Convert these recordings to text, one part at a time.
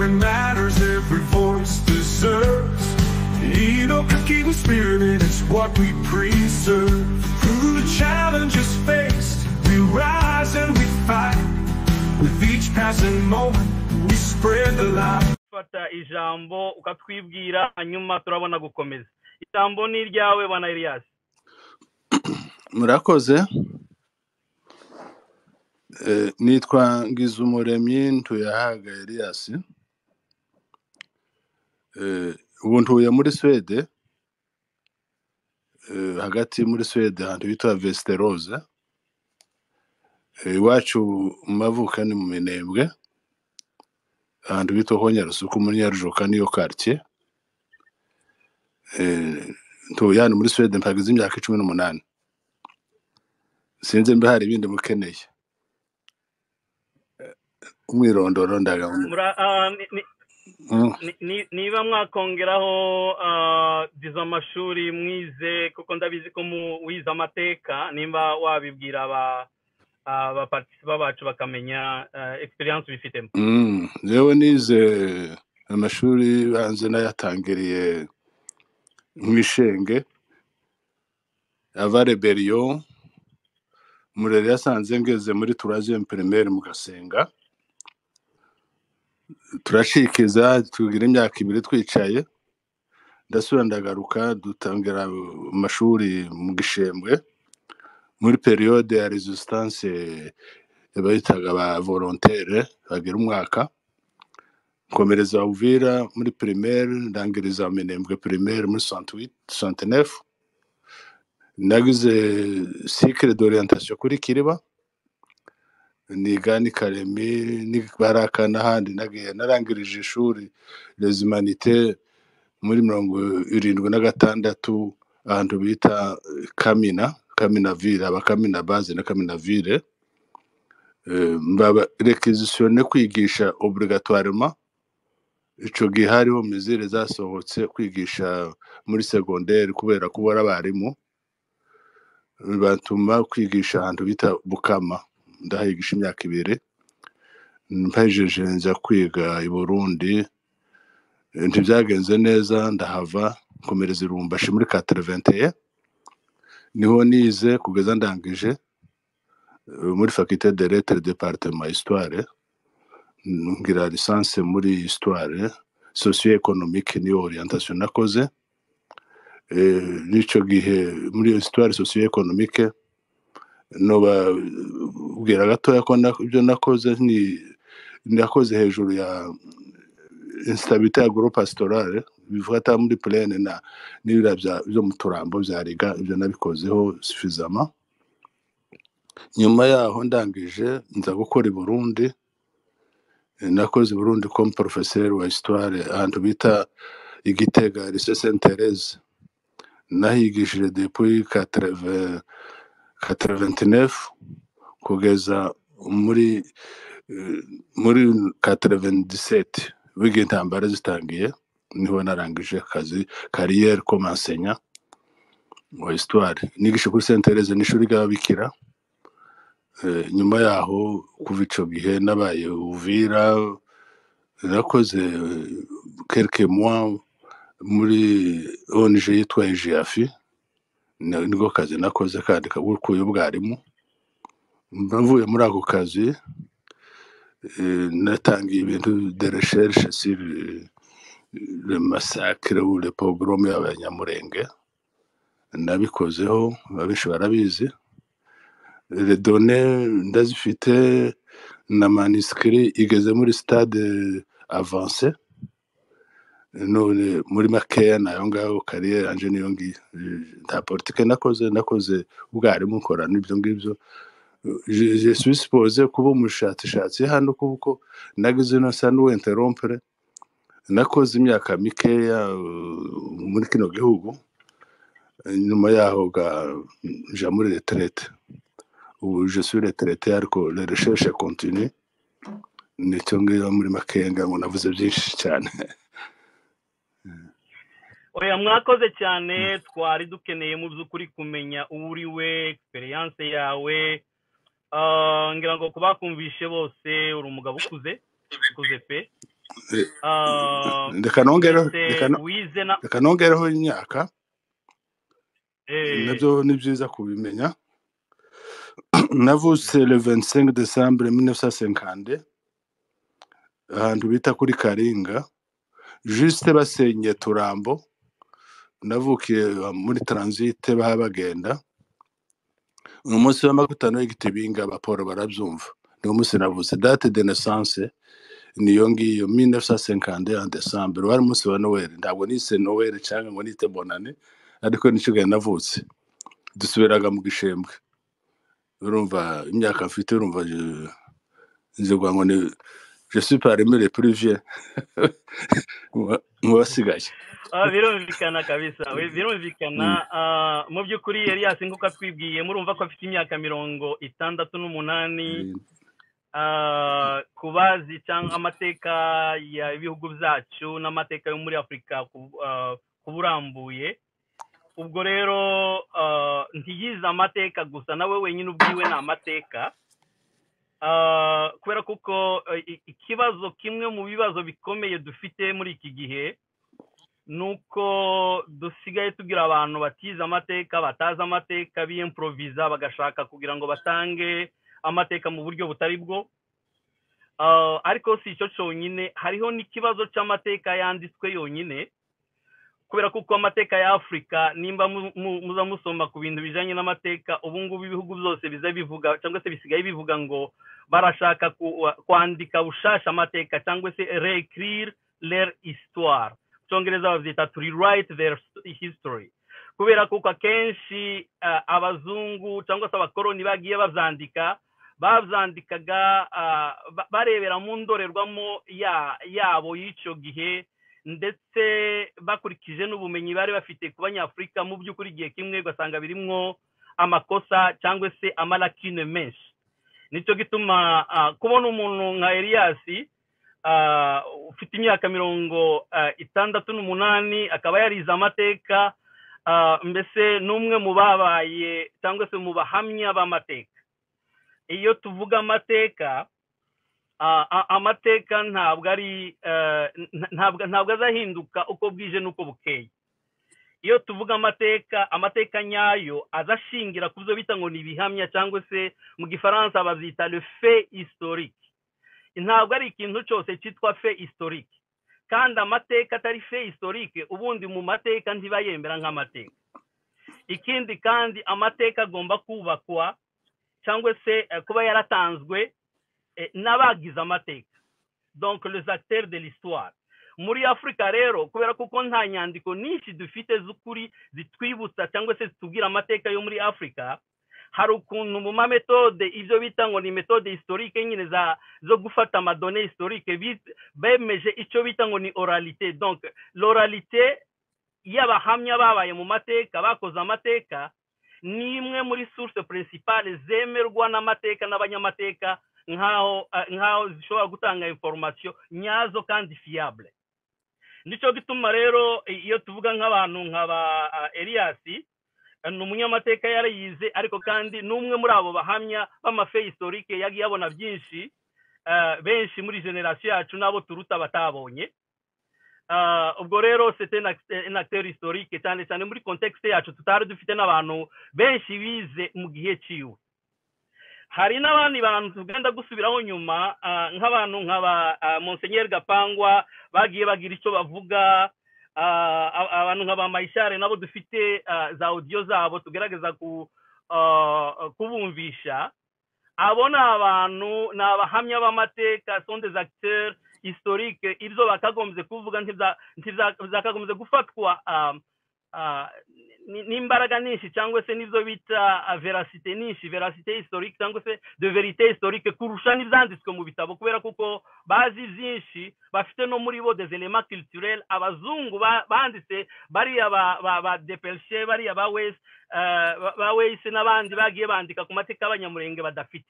story matters, every voice deserves. Enoch Keaton spirit, it's what we preserve. Through the challenges faced, we rise and we fight. With each passing moment, we spread the light. Fata ijambo ukatwibwira hanyuma turabona gukomeza. Ijambo ni ryawe bana Elias. Murakoze. Nitwa Ngizumuremyi Ntuyahaga Elias. Ubu ntuye muri Swede, hagati muri Swede ahantu bitwa Västerås. Iwacu mu mavuka ni mu Minembwe, ahantu bitwa Honyarusuku muri Nyarujoka niyo quartier. Ntuye hano muri Swede mpagize imyaka 18. Sinzi mbe hari ibindi mukeneye. Umwirondoro niba mwakongeraho dizo amashuri mwize kuko ndabizi ko wize amateka nimba wabibwira aba participa bacu bakamenya experience bifitemo. Jewe nize amashuri banze nayatangiriye mwishenge ava rebellion murere yasanze ngeze muri 3e primaire mu Gasenga. Turashikiza tugira imyaka 2 twicaye, ndasubira ndagaruka dutangira amashuri mu Gishembwe muri periode ya resistance bayitaga ba volontaire bagira umwaka. Komereza Uvira muri primaire, ndangiriza Minembwe primaire muri 68-69. Nagize cycle d'orientation kuri Kiriba, niga ni Karemi ni Baraka n'ahandi. Nagiye narangirije ishuri les humanités muri 76 ahantu bita Kamina Ville, abakamina base na Kamina Ville. Mbaba requisitionné kwigisha obligatoirement. Ico gihe hariho mizire zasohotse kwigisha muri secondaire kubera kubora abarimu, batuma kwigisha ahantu bita Bukama. Ndahigisha imyaka 2. Mpajeje nza kwiga i Burundi, ntibyagenze neza ndahava komereza Irumbashi muri 81. Niho nize kugeza ndangije muri faculté de lettres département histoire, ngira licence muri histoire socio-économique ni orientation nakoze. Nico gihe muri histoire socio-économique no babwira gatoya ko ibyo nakoze nakoze hejuru ya instabilité agro-pastorale bivata muri plaine na nibira byo muturambo byariga. Ibyo nabikozeho suffisamment. Nyuma yaho ndangije nza gukora i Burundi. Nakoze i Burundi comme professeur wa histoire ahantu bita Igitega Lycée Sainte-Thérèse. Nahigishije depuis 89 kugeza muri 97 wige intambara zitangiye. Niho narangije akazi carrière comme enseignant wa histoire. Nigisha kuri Sainte-Thérèse n'ishuri ry'ababikira. Nyuma yaho kuva ico gihe nabaye Uvira, nakoze quelques mois muri ONG yitwa Jiafi. Niko kazi nakoze kandi kabukuye ubwarimu. Mbavuye muri ako kazi natangiye ibintu de recherche sur le massacre ou le pogrom y'Abanyamurenge. Nabikozeho babishe barabizi. Les données ndazifite na manuscrit igeze muri stade avancé. None muri makeya nayo ngaho carrière anje niyo ngi nta politique nakoze ubwarimu nkora n'ibyo ngibyo. Je suis supposé kuba umushatishatsi hano kuko nagize no sa n'interrompre. Nakoze imyaka mikeya muri kino gihugu, nyuma yaho ja muri retraite. Ubu je suis retraité ariko la recherche continue. Nicyo ngiyo muri makenga ngo navuze byinshi cyane. Oya mwakoze cyane, twari dukeneye mu by'ukuri kumenya uriwe experience yawe. Ngira ngo kubakumvishe bose uri umugabo ukuze pe. reka nongereho ndetse wize na reka nongereho imyaka nabyo ni byiza kubimenya. navutse le 25 décembre 1950 ahantu bita kuri Karinga juste basenye Turambo. navukiye muri transit baha bagenda umunsi wa makutano y'igitibinga abaporo barabyumva niwo munsi navutse. date de naissance niyo ngiyo 1951 December, wari umunsi wa Noel. ntabwo nise Noel cyangwa ngo nite bonane, ariko nicyo gihe navutse. dusubiraga mu gishembwe. urumva imyaka mfite, urumva nzi ngo ni je suis parmi les plus vieux mu basigaye. birumvikana kabisa, birumvikana. Mu by'ukuri Elias nk'uko twibwiye, murumva ko afite imyaka 68. kubazi cyangwa amateka y'ibihugu byacu n'amateka yo muri Afurika kuburambuye. ubwo rero ntiyize amateka gusa, nawe wenyine ubwiwe ni amateka. kubera kuko ikibazo kimwe mu bibazo bikomeye dufite muri iki gihe nuko dusigaye tugira abantu batize amateka, batazi amateka, biyimproviza bagashaka kugira ngo batange amateka mu buryo butari bwo. ariko si icyo cyonyine, hariho n'ikibazo cy'amateka yanditswe yonyine, kubera kuko amateka ya Afurika nimba muza musoma ku bintu bijanye n'amateka, ubu ngubu ibihugu byose biza bivuga cyangwa se bisigaye bivuga ngo barashaka kwandika bushasha amateka cyangwa se réécrire leur histoire. Cyongereza bavyita to rewrite their history, kubera kuko akenshi abazungu cyangwa se abakoroni bagiye bavyandikaga barebera mu ndorerwamo yabo y'icyo gihe, ndetse bakurikije n'ubumenyi bari bafite ku banyafurika. mu by'ukuri igihe kimwe ugasanga birimwo amakosa cyangwa se amalakine menshi. nicyo gituma kubona umuntu nka Elias ufite imyaka 68 akaba yarize amateka, mbese n'umwe mu babaye cyangwa se mu bahamya b'amateka. iyo tuvuga amateka, amateka ntabwo azahinduka uko bwije n'uko bukeye. iyo tuvuga amateka nyayo azashingira ku byo bita ngo ni ibihamya, cyangwa se mu gifaransa babyita le fait historique. ntabwo ari ikintu cyose cyitwa fait historique, kandi amateka atari fait historique ubundi mu mateka ntibayemera nk'amateka. ikindi kandi amateka agomba kubakwa cyangwa se kuba yaratanzwe n'abagize amateka, donc les acteurs de l'histoire. muri Afurika rero, kubera kuko nta nyandiko nyinshi dufite z'ukuri zitwibutsa cyangwa se zitubwira amateka yo muri Afurika, hari ukuntu mu metode ibyo bita ngo ni metode historique nyine zo gufata amadone historique bemeje icyo bita ngo ni oralité. donc l'oralité y'abahamya babaye mu mateka, bakoze amateka, ni imwe muri source principale zemerwa n'amateka n'abanyamateka nkaho zishobora gutanga information nyazo kandi fiable. nicyo gituma rero iyo tuvuga nk'abantu nk'aba Elias, ni umunyamateka yarayize, ariko kandi n'umwe muri abo bahamya b'amafe historique yagiye abona byinshi, benshi muri generation yacu n'abo turuta batabonye. ubwo rero c'était un acteur historique, cyane cyane muri contexte yacu tutari dufite n'abantu benshi bize mu gihe ciwe. hari n'abandi bantu tugenda gusubiraho nyuma, nk'abantu nk'aba Monseigneur Gapangwa bagiye bagira icyo bavuga, abantu nk'aba Mayishare nabo dufite za audio zabo tugerageza kubumvisha. abo ni abantu, ni abahamya b'amateka, sont des acteurs historiques. ibyo bakagombye kuvuga ntizakagombye gufatwa n'imbaraga nyinshi, cyangwa se n'ibyo bita veracité nyinshi, veracité historique cyangwa se de vérité historique, kurusha n'ibyanditswe mu bitabo, kubera kuko bazi byinshi, bafite no muri bo des éléments culturels. abazungu banditse bariya ba Depelche, bariya ba Wese n'abandi bagiye bandika ku mateka y'abanyamurenge badafite.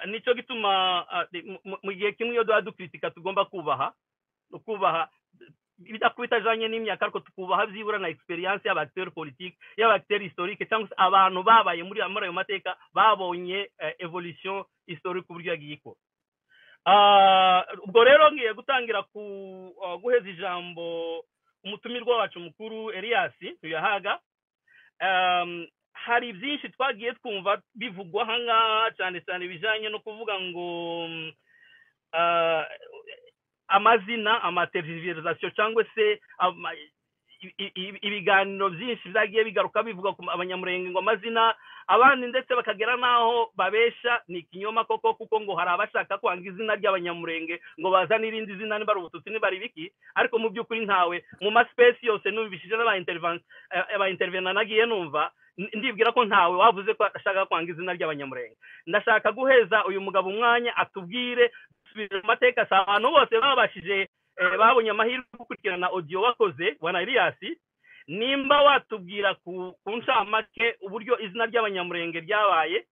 nicyo gituma mu gihe kimwe iyo dukritika tugomba kubaha bitajanye n'imyaka, ariko tukubaha byibura na experience y'abacteur politique, y'abacteur historique, cyangwa se abantu babaye muri ayo mateka, babonye evolution historique uburyo yagiye ikora. ubwo rero ngiye gutangira guheza ijambo umutumirwa wacu mukuru Elias tuyahaga. Hari byinshi twagiye twumva bivugwa ahangaha cyane cyane bijanye no kuvuga ngo amazina amatergiversation cyangwa se ibiganiro byinshi byagiye bigaruka bivuga ku abanyamurenge ngo amazina abandi ndetse bakagera naho babesha ni ikinyoma koko, kuko ngo hari abashaka kwanga izina ry'abanyamurenge ngo bazane irindi zina niba ari ubututsi niba ari biki, ariko mu by'ukuri ntawe mu maspace yose numvishije n'aba intervena nagiye numva ndibwira ko ntawe wavuze ko ashaka kwanga izina ry'abanyamurenge. Ndashaka guheza uyu mugabo umwanya atubwire amateka sa abantu bose babashije babonye amahirwe gukurikirana audio wakoze wana Elias, nimba watubwira ku nshamake uburyo izina ry'abanyamurenge ryabaye,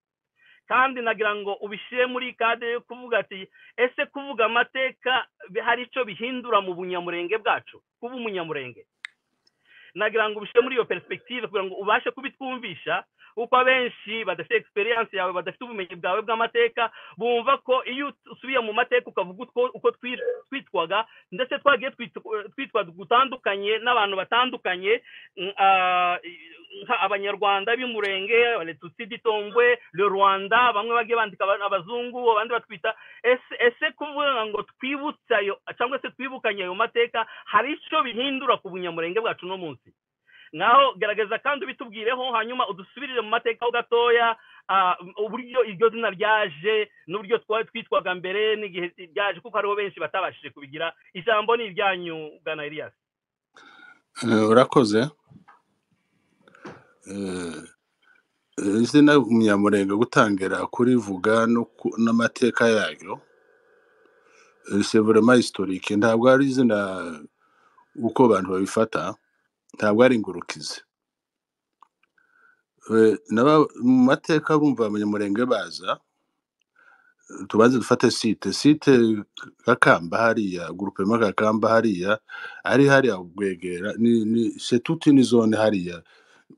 kandi nagira ngo ubishire muri kade yo kuvuga ati ese kuvuga amateka hari ico bihindura mu bunyamurenge bwacu kuba umunyamurenge. Nagira ngo ubishire muri iyo perspective kugira ngo ubashe kubitwumvisha, uko abenshi badafite experience yawe badafite ubumenyi bwawe bw'amateka bumva ko iyo usubiye mu mateka ukavuga uko twitwaga ndetse twagiye twitwa gutandukanye n'abantu batandukanye, abanyarwanda b'umurenge abatutsi ditombwe le Rwanda, bamwe bagiye bandika abazungu abandi batwita ese kuvuga ngo twibutsa yo cyangwa se twibukanye ayo mateka hari ico bihindura ku bunyamurenge bwacu no munsi. Ngaho gerageza kandi bitubwireho hanyuma udusubirire mu mateka ho gatoya uburyo iryo zina ryaje n'uburyo twitwaga mbere n'igihe ryaje, kuko hariho benshi batabashije kubigira. Ijambo ni iryanyu Bwana Elias. Urakoze. Izina umunyamurenge gutangira kurivuga n'amateka yayo c'est vraiment historique, ntabwo ari izina uko abantu babifata, ntabwo ari ingurukizi. Mu mateka bumva abanyamurenge baza, tubanze dufate site Gakamba hariya, groupement Gakamba hariya, ari hariya Bwegera, ni c'est toute une zone hariya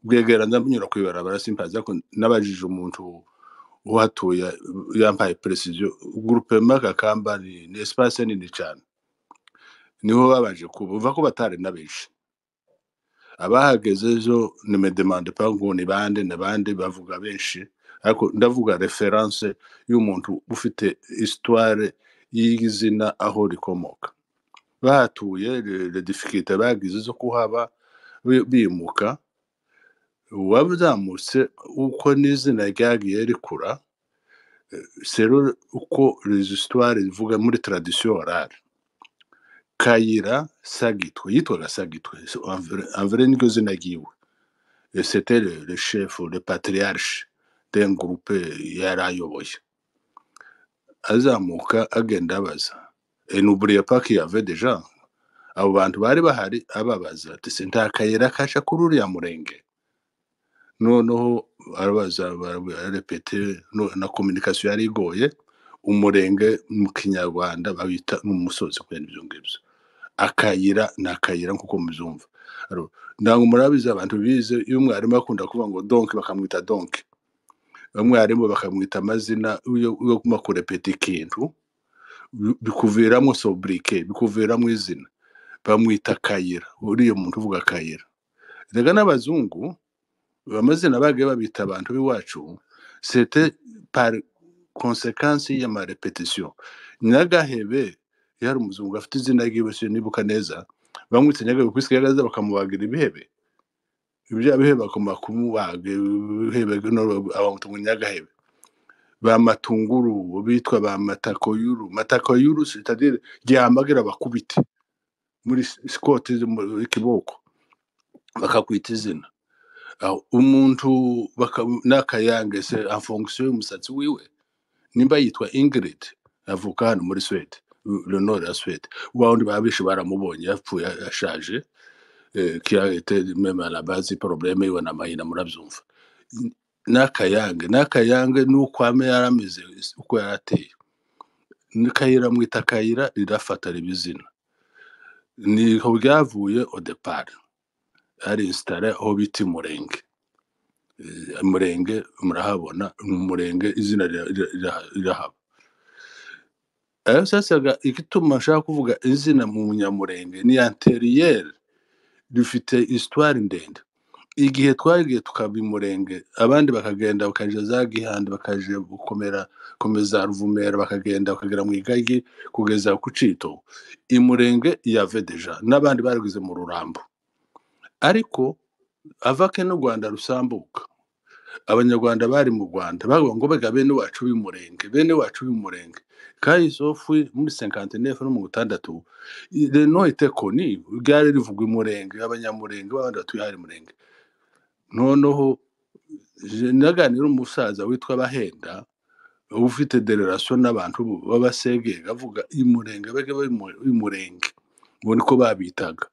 Bwegera. Ndanyura kwibarabara simpaza ko nabajije umuntu uhatuye yampaye precision. Groupement Gakamba ni espace nini cyane, niho babaje kuvuga ko batari nabenshi. Abahageze ejo ne me demande pas ngo ni bande n'abandi bavuga benshi, ariko ndavuga reference y'umuntu ufite histoire y'izina aho rikomoka. Bahatuye le difficulté bagize zo kuhaba bimuka, wabuzamutse uko n'izina ryagiye rikura, c'est uko les histoires zivuga muri tradition orale. Kayira Sagitwe yitwaga Sagitwe en vrai niko zina ryiwe, et c'était le chef, le patriarche d'un groupe yarayoboye. Azamuka agenda abaza, et n'oubliez pas qu'il y avait déjà abo bantu bari bahari ababaza ati nta kayira kasha kuri uriya murenge. Noneho arabaza barepete na communication yari igoye. Umurenge mu Kinyarwanda babita n'umusozi kwene ibyo ngibyo. Akayira nakayira nkuko muzumva. Ndango murabiza abantu bize iyo mwarimu akunda kuvuga ngo donc bakamwita donc, mwarimu bakamwita amazina yo kuma kurepeta ikintu bikuviramo sobriquet, bikuviramo izina, bamwita kayira. Uriyo muntu uvuga kayira. Rega n'abazungu amazina bagiye babita abantu biwacu, c'était par conséquence ya ma répétition. Nyagahebe yari umuzungu afite izina ryiwe nibuka neza, bamwita Nyagahebe kwisigagaza bakamubagira ibihebe. Ibyo bihebe bakoma kumubaga ibihebe abantu ngo Nyagahebe. Ba matunguru bitwa ba matakoyuru. Matakoyuru c'est-à-dire ryamagira bakubite muri Scott mu kiboko bakakwita izina. Umuntu nakayange se en fonction y'umusatsi wiwe. Nimba yitwa Ingrid avuka hano muri Swede, le nord ya Swede, wawundi babishe baramubonye yapfuye ashaje, qui a été même à la base du problème yiwe na mahina murabyumva. Nakayange nuko ame yarameze uko yarateye. Nikayira mwita kayira rirafata ribizina. Ni ho byavuye au départ. Ari installé aho biti murenge. Murenge murahabona umurenge izina rirahaba. sasa igituma nshaka kuvuga izina mu Munyamurenge ni anteriyeri rifite histoire ndende. Igihe twagiye tukaba Murenge abandi bakagenda bakaja za Gihanda bakaje komeza Ruvumera bakagenda bakagera mu Igagi kugeza ku Cito. Murenge yave deja n'abandi baragize mu Rurambo. Ariko avake n'u Rwanda rusambuka abanyarwanda bari mu Rwanda bavuga ngo bega bene wacu b'Umurenge Kayisofwi muri 59 no mu 60 le nom était connu gare rivugwa Murenge abanyamurenge b'abandi batuye hari Murenge. Noneho naganira umusaza witwa Bahenda ufite derelation n'abantu b'abasege avuga Murenge bege Murenge ngo niko babitaga.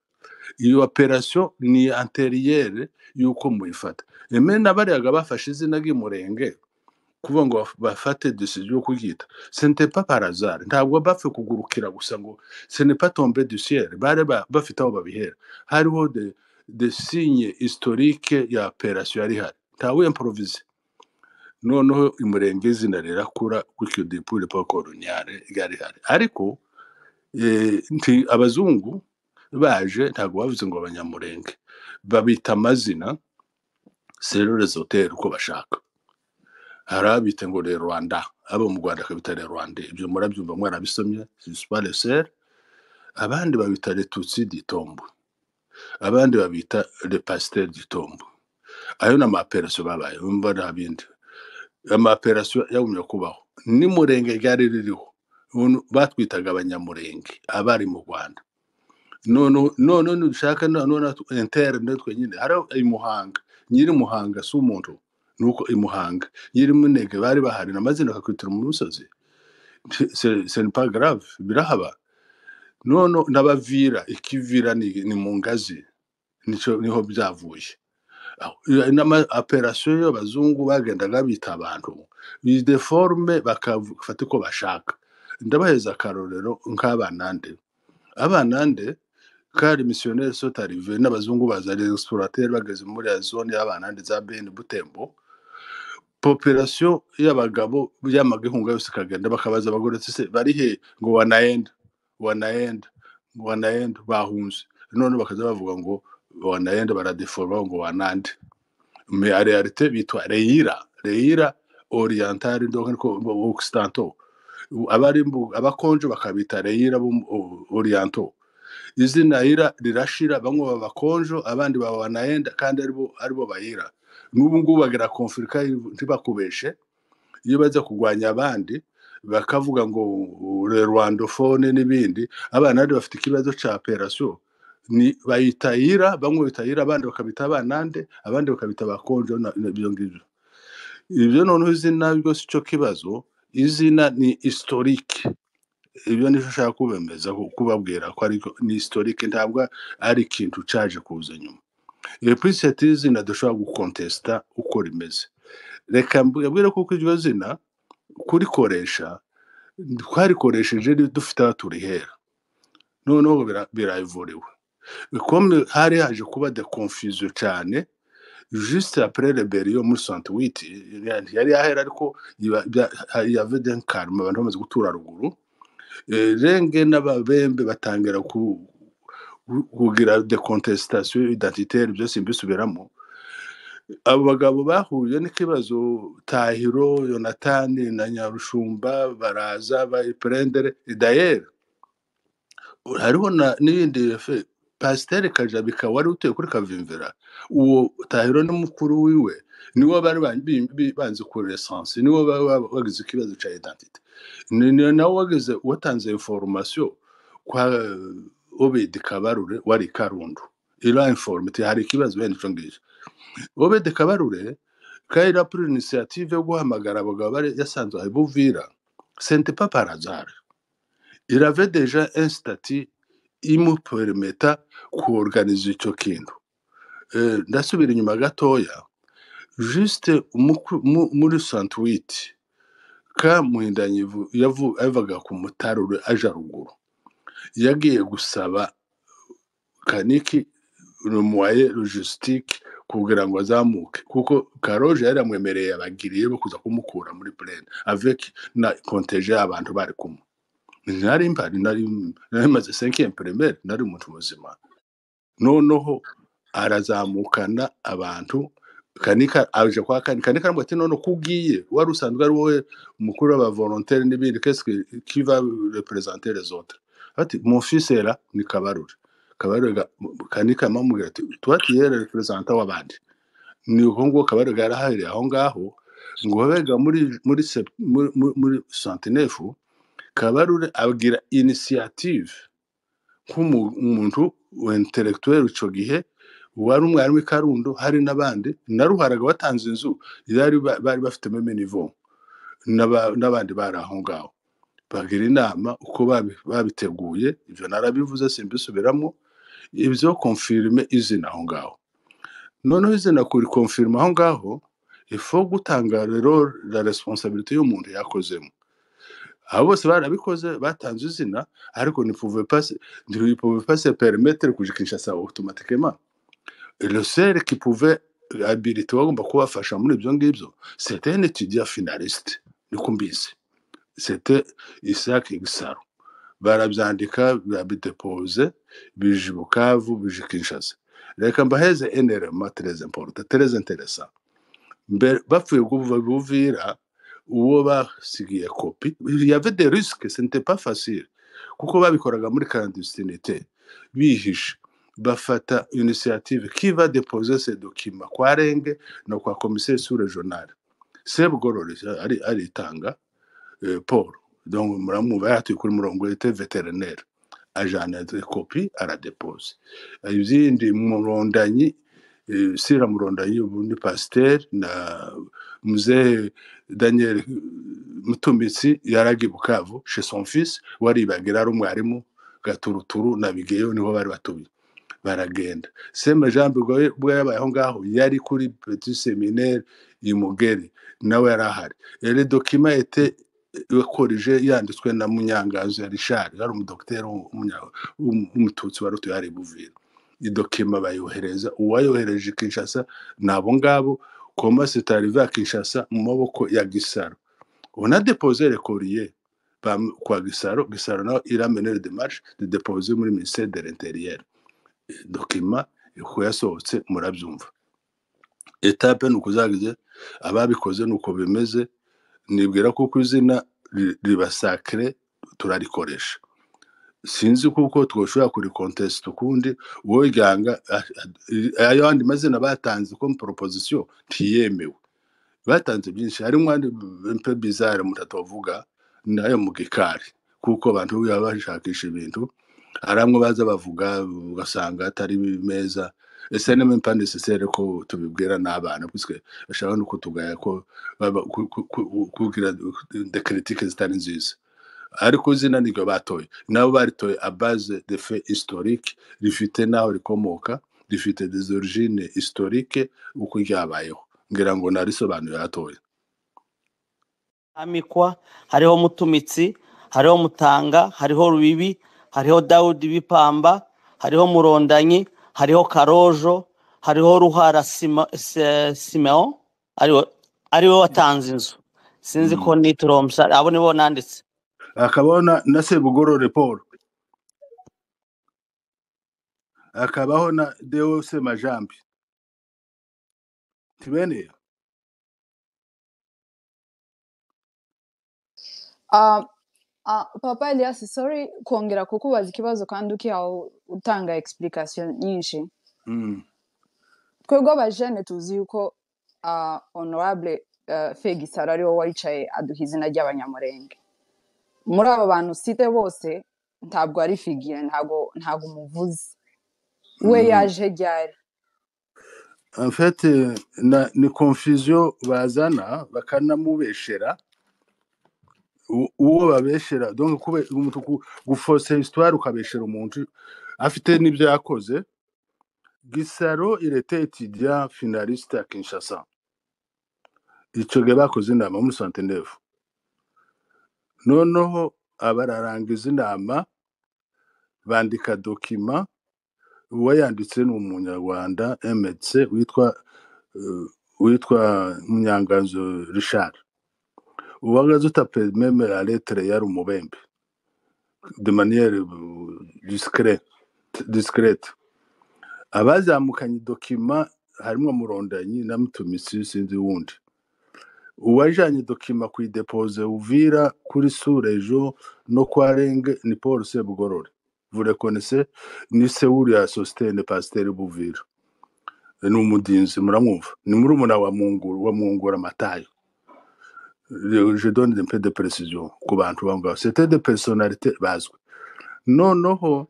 Iyo operation ni anteriyere yuko muyifata emena bariyaga bafashe izina ry'Umurenge kuvuga ngo bafate decision yo kugita ce n'était pas par hasard ntabwo bapfe kugurukira gusa ngo ce n'est pas tombé du ciel bare bafite aho babihera hariho des signes historiques ya operation yari hari ntawe improvise. Noneho Umurenge izina rirakura gutyo depuis l'époque coloniale yari hari ariko nti abazungu baje ntabwo bavuze ngo abanyamurenge babita amazina selon les hôtels uko bashaka. Harabite ngo le Rwanda abo mu Rwanda kabita le Rwanda ibyo murabyumva mwarabisomye pas le ser. Abandi babita le Tutsi d'Itombo abandi babita le Pasteur d'Itombo. Ayo na maperation babaye umva nabindi amaperation yagumye kubaho ni Murenge ryari ririho batwitaga abanyamurenge abari mu Rwanda. None nushaka none interne twenyine hari Muhanga nyiri Muhanga si umuntu nuko Muhanga nyiri Munege bari bahari namazina akakwitira mu musozi c'est pas grave birahaba. None n'abavira ikivira ni mu Ngazi niho byavuye. N'ama operation y'abazungu bagendaga bita abantu bideforme bakafata ko bashaka. Ndabaheza karorero nk'abanande kari missionnaire sont arrivés n'abazungu bazari explorateur bageze muri ya zone y'abanande za Beni Butembo. Population y'abagabo y'amagihunga yose kagenda bakabaza abagore se bari he ngo wanaenda bahunze. None bakaza bavuga ngo wanaenda baradeforma ngo wanande mais en réalité bitwa Reira orientale donc occidentaux abari abakonje bakabita Reira orientaux. Izina ira rirashira bamwe babakonjo abandi babanaenda kandi aribo bayira. N'ubu ngubu bagira confirika ntibakubeshe iyo baza kugwanya abandi bakavuga ngo le rwandophone n'ibindi abana ari bafite ikibazo ca operation ni bayitayira bamwe bitayira abandi bakabita abanande abandi bakabita bakonjo n'ibyo ngibyo. Ibyo none izina byo cyo kibazo izina ni historique. Ibyo nisho shaka kubemeza kubabwira ko ariko ni historique ntabwo ari ikintu caje kuza nyuma. Et puis cette izina dushobora gukontesta uko rimeze. Reka mbwira kuko iryo zina kurikoresha twarikoresheje dufite aturihera noneho birayivuriwe comme hari haje kuba de confusion cyane juste après rebellion muri 68 yari yahera ariko yave d'un calme abantu bamaze gutura ruguru renge n'ababembe batangira kugira de contestation identitaire byose mbisubiramo. Abo bagabo bahuye n'ikibazo Tahiro Yonatani na Nyarushumba baraza bayiprendere d'ailleurs hariho n'ibindi Pasteur Kajabika wari utuye kuri Kavimvera uwo Tahiro n'umukuru wiwe niwo bari banze ku recense niwo bagize ikibazo cya identité ni nawo wagize watanze information kwa Obedi Kabarure wari Karundu ila informité hari ikibazo bene cyo ngije. Obedi Kabarure kaira pour initiative yo guhamagara abagabo bari yasanzwe ari Buvira ce n'était pas par hasard. Il avait déjà un statut imu permeta kuorganiza icyo kintu. Ndasubira inyuma gatoya juste muri 68 ka muhindanyivu yavaga ku Mutarure aja ruguru yagiye gusaba Kaniki le moyen logistique kugira ngo azamuke kuko Karoje yari amwemereye abagiriye bo kuza kumukura muri plaine avec na contingent abantu bari kumwe. nari mpari nari maze 5e primaire nari umuntu muzima noneho arazamukana abantu kanika aje kwa kanika ngo ati none kugiye wari usanzwe ari wowe umukuru w'aba volontaire n'ibindi qu'est-ce qui va représenter les autres ati mon fils est là ni Kabarure kanika mamubwira ati toi tu es le représentant w'abandi ni ngo Kabarure yarahari aho ngaho ngo babega muri Santinefu Kabarure abwira initiative nk'umuntu intellectuel ico gihe wari umwarimu w'Ikarundo hari n'abandi naruharaga batanze inzu bari bafite meme niveau n'abandi bari aho ngaho bagira inama uko babiteguye ivyo narabivuze simbisubiramo ibyo confirme izina aho ngaho noneho izina kuri confirme aho ngaho ifo gutanga rero la responsabilité y'umuntu yakozemo abo bose barabikoze batanze izina ariko ne pouvait pas se permettre kujikisha automatiquement le seul qui pouvait habiliter wagomba kubafasha muri ibyo ngibyo c'était un étudiant finaliste niko mbizi c'était Isaac Gisaro barabyandika babidepose bije Bukavu bije Kinshasa reka mbaheze élément très important très intéressant bapfuye kuvira uwo basigiye kopi il y avait des risques ce n'était pas facile kuko babikoraga muri clandestinité bihishe bafata initiative qui va déposer ces documents kwa Renge no kwa commissaire sous-régional Sebugorore ari tanga Paul donc muramuva yatuye kuri murongo était vétérinaire ajana de copie à la dépose ibindi murondanyi sira murondanyi ubundi pasteur na muzee Daniel Mutumitsi yaragi Bukavu chez son fils wari bagira ari umwarimu gaturuturu nabigeyo niho bari batuye baragenda Sema Jean bwo yabaye aho ngaho yari kuri petit séminaire y'Imugeri nawe yarahari les documents étaient corrigés yanditswe na Munyangazo Richard yari umudokteur umututsi wari tuyari Buvira idokima bayohereza uwayohereje Kinshasa nabo ngabo comment c'est arrivé à Kinshasa mu maboko ya Gisaro on a déposé le courrier kwa Gisaro nawe il a mené les démarches de déposer muri ministère de l'Intérieur document ko yasohotse murabyumva etape nukuzagize ababikoze nuko bimeze nibwira ko kuzina riba sacré turarikoresha sinzi kuko twoshobora kuri contest kundi wowe ganga ayo andi mazina batanze comme proposition tiyemewe batanze byinshi harimo andi mpe bizarre mutatovuga nayo mu gikari kuko abantu bashakisha ibintu aramwe baza bavuga ugasanga atari meza ese ne même pas nécessaire ko tubibwira n'abana puisque bashaka no kutugaya ko kugira de critiques zitari nziza ariko zina niryo batoye nabo baritoye à base de faits historiques rifite naho rikomoka rifite des origines historiques uko ryabayeho ngira ngo narisobanuye yatoye amikwa hariho Mutumitsi hariho Mutanga hariho Rubibi hariho Daudi Bipamba hariho Murondanyi hariho Karojo hariho Ruhara Simeon ariwe watanze inzu sinzi ko nituromsa abo nibo nanditse akabona na Sebugorore Paul akabaho na Deo Semajambi tibene Papa Elias sorry kuongera kukubaza ikibazo kandi ukiyaho utanga explication nyinshi twebwe abajene tuzi yuko honorable Fegisaro ariwo wicaye aduha izina ry'abanyamurenge muri aba bantu site bose ntabwo ari figure ntabwo umuvuzi we yaje ryari en fait ni confusion bazana bakanamubeshera uwo babeshera donc kube umuntu guforcer histoire ukabeshera umuntu afite nibyo yakoze Gisaro il était étudiant finaliste à Kinshasa ico ge bakoze inama muri Santinefu noneho abararangiza inama bandika document uwayanditse ni umunyarwanda MDC witwa Munyangazo Richard uwagaze utape même la lettre yari umubembe de manière discrète abazamukanye dokima harimo Murondanyi na Mutumitsi sinzi wundi uwajanye dokima kuidepoze Uvira kuri Surejo no kwa Renge ni Paul Sebugorore. Vous le connaissez, ni Seuri ya Sostene Pasteur Buvira. Ni umudinzi muramwumva, ni murumuna wa Mungura Matayo. Je donne un peu de précision ku bantu bangaho. C'était des personnalités bazwi. Noneho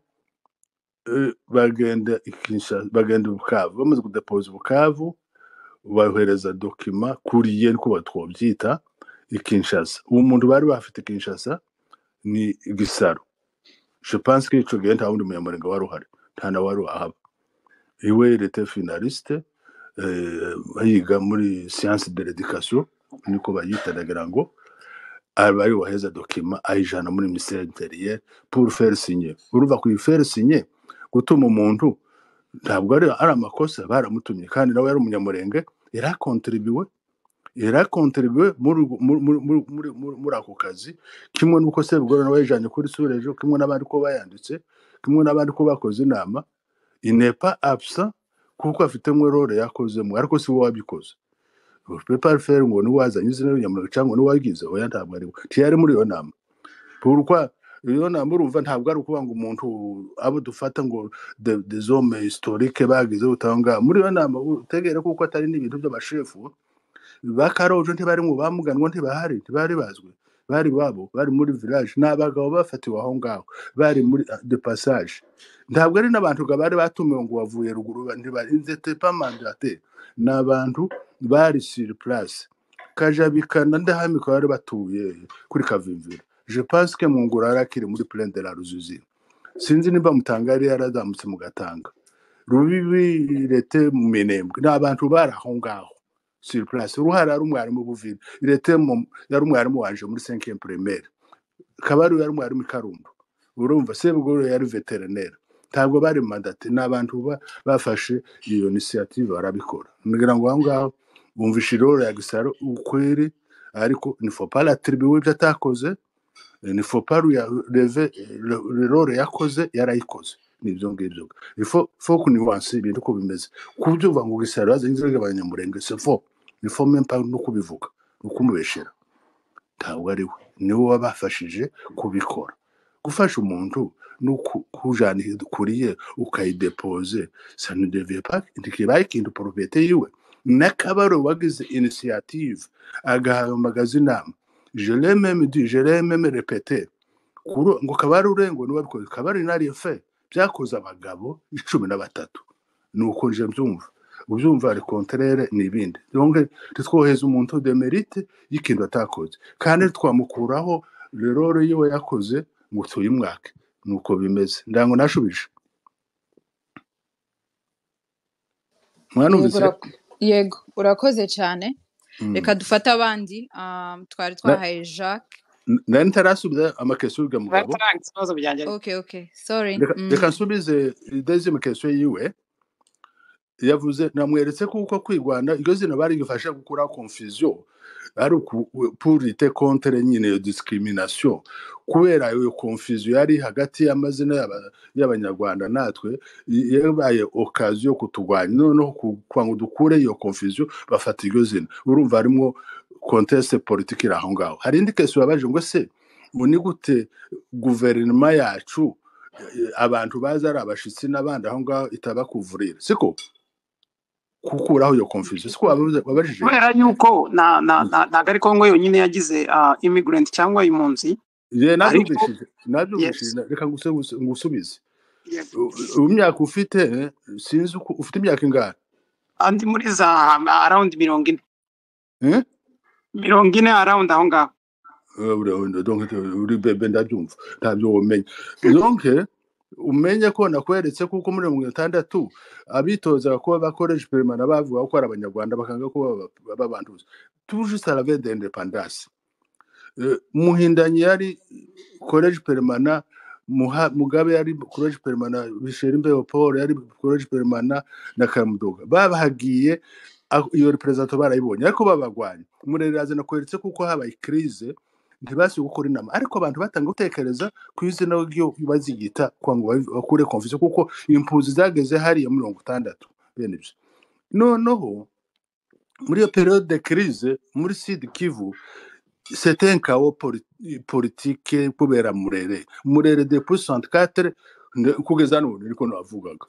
bagenda Kinshasa, bagenda Bukavu, bamaze kudepoza Bukavu bahereza dokima kuriye niko batwobyita Kinshasa. Uwo muntu bari bafite Kinshasa ni Gisaro. Je pense que ico gihe nta wundi munyamurenge wari uhari, nta na wari ahaba. Iwe il était finaliste yiga muri science de l'éducation niko bayita ndagira ngo abari waheza dokima ayijana muri ministère intérieur pour faire signer. Urumva ku faire signer gutuma umuntu ntabwo ari amakosa baramutumye kandi nawe yari umunyamurenge yarakontribuwe muri ako kazi kimwe nuko Sebugorore nawe yajanye kuri Surejo kimwe n'abandi ko bayanditse kimwe n'abandi ko bakoze inama. Il n'est pas absent kuko afitemo role yakozemo ariko si wowe wabikoze. Je peux pas le faire ngo niwazanye izina ry'umunyamurenge cyangwa niwagize oya ntabwo ari tiyari muri iyo nama. Pourquoi iyo nama urumva ntabwo ari ukuvuga ngo umuntu abo dufata ngo des hommes historiques bagize utanga muri iyo nama utegere kuko atari n'ibintu by'abashefu bakarojo ntibari mu bamuganwa ntibari bazwe bari babo bari muri village n'abagabo bafatiwe aho ngaho bari muri de passage. Ntabwo ari n'abantu bari batumiwe ngo bavuye ruguru ntibari nzete pas mandaté n'abantu bari sur place Kajabikana ndahamika bari batuye kuri Kavimvira. Je pense que Mungura arakiri muri plaine de la Ruzizi. Sinzi niba Mutangari yarazamutse mu Gatanga. Rubibi rete mu Minembwe n'abantu bari aho ngaho sur place. Ruhara ari umwarimu Buvira rete yari umwarimu wanje muri 5e primaire. Kabaru yari umwarimu Karundo. Urumva Sebugorore yari vétérinaire. Ntabwo bari mandate n'abantu bafashe iyo initiative barabikora. Ngira ngo aho ngaho bumvisha role ya Gisaro ukwere ariko il faut pas l'attribuer byatakoze, il faut pas relever le role yakoze yarayikoze nibyo ngibyo. Il faut kuniwanse ibintu ko bimeze kubyuva ngo Gisaro azinzira abanyamurenge c'est faux. Il faut même pas no kubivuga ukumubeshera. Ntabwo ari we niwe wabafashije kubikora. Gufasha umuntu n'ukujana kuriye ukayidepose ça ne devait pas ndikibaye ikintu propriété yiwe. Nakabaro wagize initiative agahamagaza inama. Je l'ai même dit, je l'ai même répété ngo Kabarure ngo niwe bikoze. Kabarure nari fait byakoze abagabo 13 nuko nje mbyumva ubyumva ari contraire n'ibindi. Donc twoheza umuntu de mérite y'ikintu atakoze kandi twamukuraho le role yiwe yakoze ngo tuyimwake nuko bimeze. Ndango nashubije mwana ubise. Yego urakoze cyane. Reka dufate abandi twari twahaye Jacques. Nari ntarasubiza amakesho y'umugabo. Okay sorry. Reka nsubize deuxième question yiwe. Yavuze namweretse kuko kwigwana iryo zina bari gifasha gukura confusion ari pour lutter contre nyine discrimination kubera iyo confusion yari hagati y'amazina y'abanyarwanda natwe yabaye occasion kutugwanya no kwanga dukure iyo confusion bafata iryo zina. Urumva harimo contexte politique iraho ngaho. Hari indi question yabaje ngo se muni gute gouvernement yacu abantu baza ari abashitsi n'abandi aho ngaho itabakuvurira siko kukuraho iyo confusion siko babajije kubera yuko na gari Kongo yonyine yagize immigrant cyangwa impunzi. Nabyumvishije reka ngusubize. Umyaka ufite sinzi uko ufite imyaka ingana andi muri za around 40 40 around aho ngaho. Donc uri bebe ndabyumva ntabyo womenye. Donc umenye ko nakweretse kuko muri 60 abitoza ko bakoresha permanent bavuga ko ari abanyarwanda bakanga ko babantuza toujours ça la veille d'indépendance. Muhindanyi yari college permanent, Mugabe yari college permanent, Bisherimbe Paul yari college permanent na Kamudoga babahagiye iyo representative barayibonye ariko babagwanya. Umureraze nakweretse kuko habaye crise ntibasi gukora inama ariko abantu batanga gutekereza ku izina ryo bazigita kwa ngo bakure confusion kuko impunzi zageze hariya muri 60 bene byo noneho muri iyo periode de crise muri Sud Kivu c'était un chaos politique kubera murere depuis 64 kugeza none niko navugaga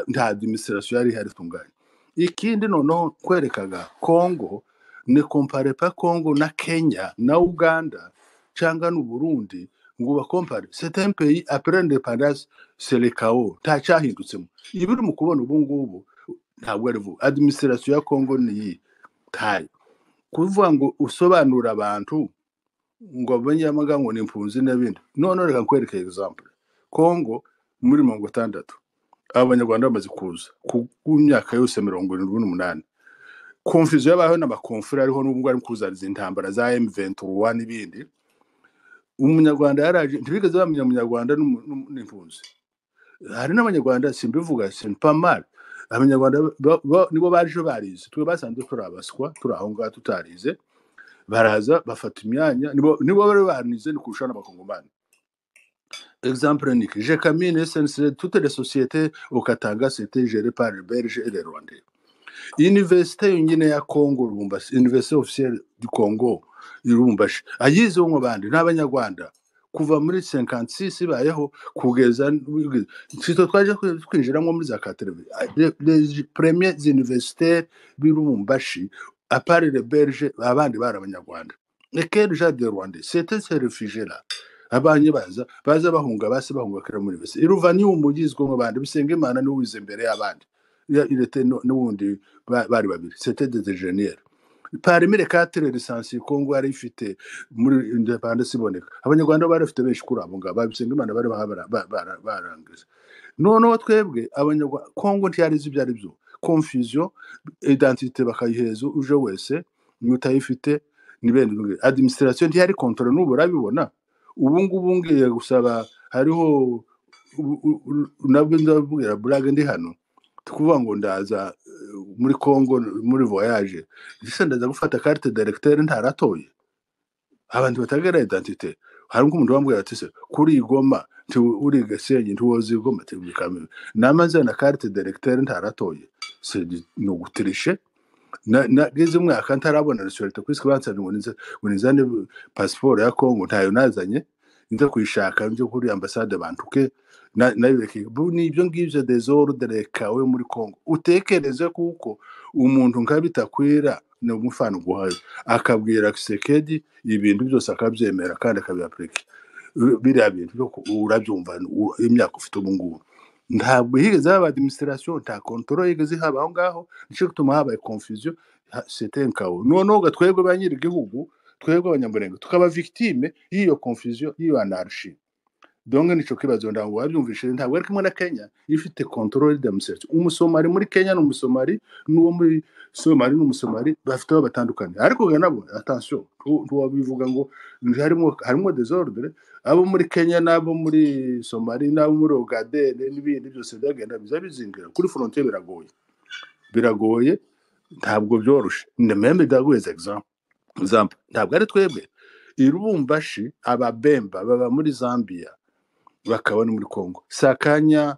nta administration yari hari tunganye ikindi noneho kwerekaga Congo ne compare pas Congo na Kenya na Uganda cyangwa n'u Burundi ngo bakompare c'est un pays après l'indépendance c'est le chaos ta cyahindutse ibiri mu kubona ubu ngubu ntabwo ari vuba administration ya Congo ni tayo kuvuga ngo usobanura abantu ngo abanyamaga ngo n'impunzi n'ibindi none reka kwereka example Congo muri 60 abanyarwanda bamaze kuza ku myaka yose 78 confusion yabaho n'abakonfura ariho n'ubwo ari kuzariza intambara za M23 n'ibindi umunyarwanda yaraje ntibigeze bamenya umunyarwanda n'impunzi hari n'abanyarwanda simbivuga c'est pas mal abanyarwanda nibo baje barize twe basanzwe turabaswa turaho ngaho tutarize baraza bafata imyanya nibo bari banize ni kurushana abakongomani exemple nique j'ai camine SNC toutes les sociétés au Katanga c'était géré par les Belges et les Rwandais Université nyine ya Congo Lubumbashi Université officielle du Congo Lubumbashi ayize ngo bandi n'abanyarwanda kuva muri 56 bayeho kugeza cito twaje kwinjiramo muri za Katerebe les premiers universitaires Lubumbashi à part les Belges abandi bari abanyarwanda lesquels déjà des Rwandais c'était ces réfugiés là abanye baza bahunga bahunga kera muri bese iruvani umugizwe ngo bandi bisenga Imana n'uwize imbere y'abandi il était n'ubundi bari babiri c'était des ingénieurs parmi les 4 licences Congo ari ifite muri independence iboneka abanyarwanda bari bafite benshi kuri abo ngaba babisenga Imana bari barangiza none twebwe abanyarwanda Congo ntiyarize ibyo ari byo confusion identité bakayihezo uje wese n'utayifite nibende administration ntiyari contrôle n'ubu rabibona ubu ngubu ngiye gusaba hariho nabwo ndabwira blague ndi hano tukuvuga ngo ndaza muri Congo muri voyage ndaza gufata carte d'électeur ntaratoye abantu batagera identité hari umuntu wambwira ati se kuri igoma uri Gasenyi ntiwozi igoma tebikame namaze na carte d'électeur ntaratoye c'est no gutirishe na geze mwaka ntarabona resultat kwiswe bansanye ngo nizane passeport ya Congo ntayo nazanye nza kwishaka nje kuri ambassade bantuke nabireke nibyo ngivyo desordre kawe muri Congo utekereze kuko umuntu nkabitakwira no mufano guhaye akabwira Kisekedi ibintu byose akabyemera kandi akabiaplike biriya bintu urabyumva imyaka ufite ubu ngubu ntabwo higeze haba administration ta contrôle higeze haba aho ngaho nico gutuma haba confusion c'était un chaos none gatwebwe banyiri gihugu twebwe abanyamurenge tukaba victime y'iyo confusion y'iyo anarchie donc nico kibazo ndango wabyumvishije ntabwo ari kimwe na Kenya ifite contrôle d'administration umusomali muri Kenya n'umusomali n'uwo muri Somali n'umusomali bafite batandukanye ariko nabo attention tuwabivuga ngo harimo desordre abo muri Kenya nabo muri Somali nabo muri Uganda n'ibindi byose byagenda bizabizingira kuri frontière biragoye ntabwo byoroshe même ndaguze exemple ntabwo ari twebwe irubumbashi ababemba baba muri Zambia bakabona muri Congo Sakanya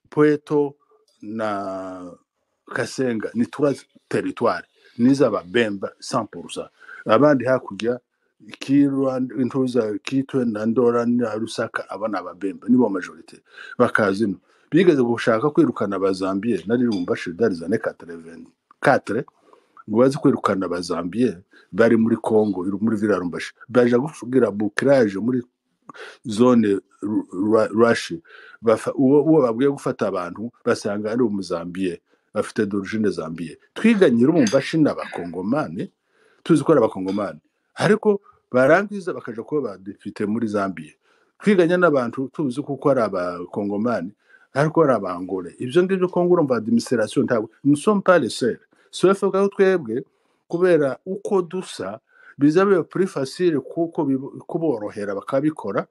Poeto na Kasenga ni trois territoire nizaba bemba 100% abandi hakujya Kirwanda intuza Kitwe na Ndora na Rusaka abana ababemba nibo majorité bakazino bigeze gushaka kwirukana abazambie nari Lubumbashi darizane 84 ngo bazi kwirukana abazambie bari muri Congo muri Villa Lubumbashi baje gufugira bouclage muri zone Russia uwo babwiye gufata abantu basanga ari umuzambie bafite d'origine Zambie twiganye Lubumbashi n'abakongomane tuzi ko abakongomane ariko barangiza bakaja kuba badepite muri Zambie twiganye n'abantu tuzi kuko ari abakongomane ariko ari abangore ibyo ngibyo Congo urumva administration ntabwo nous sommes pas les seuls sauf que twebwe kubera uko dusa bizabe plus facile kuko kuborohera bakabikora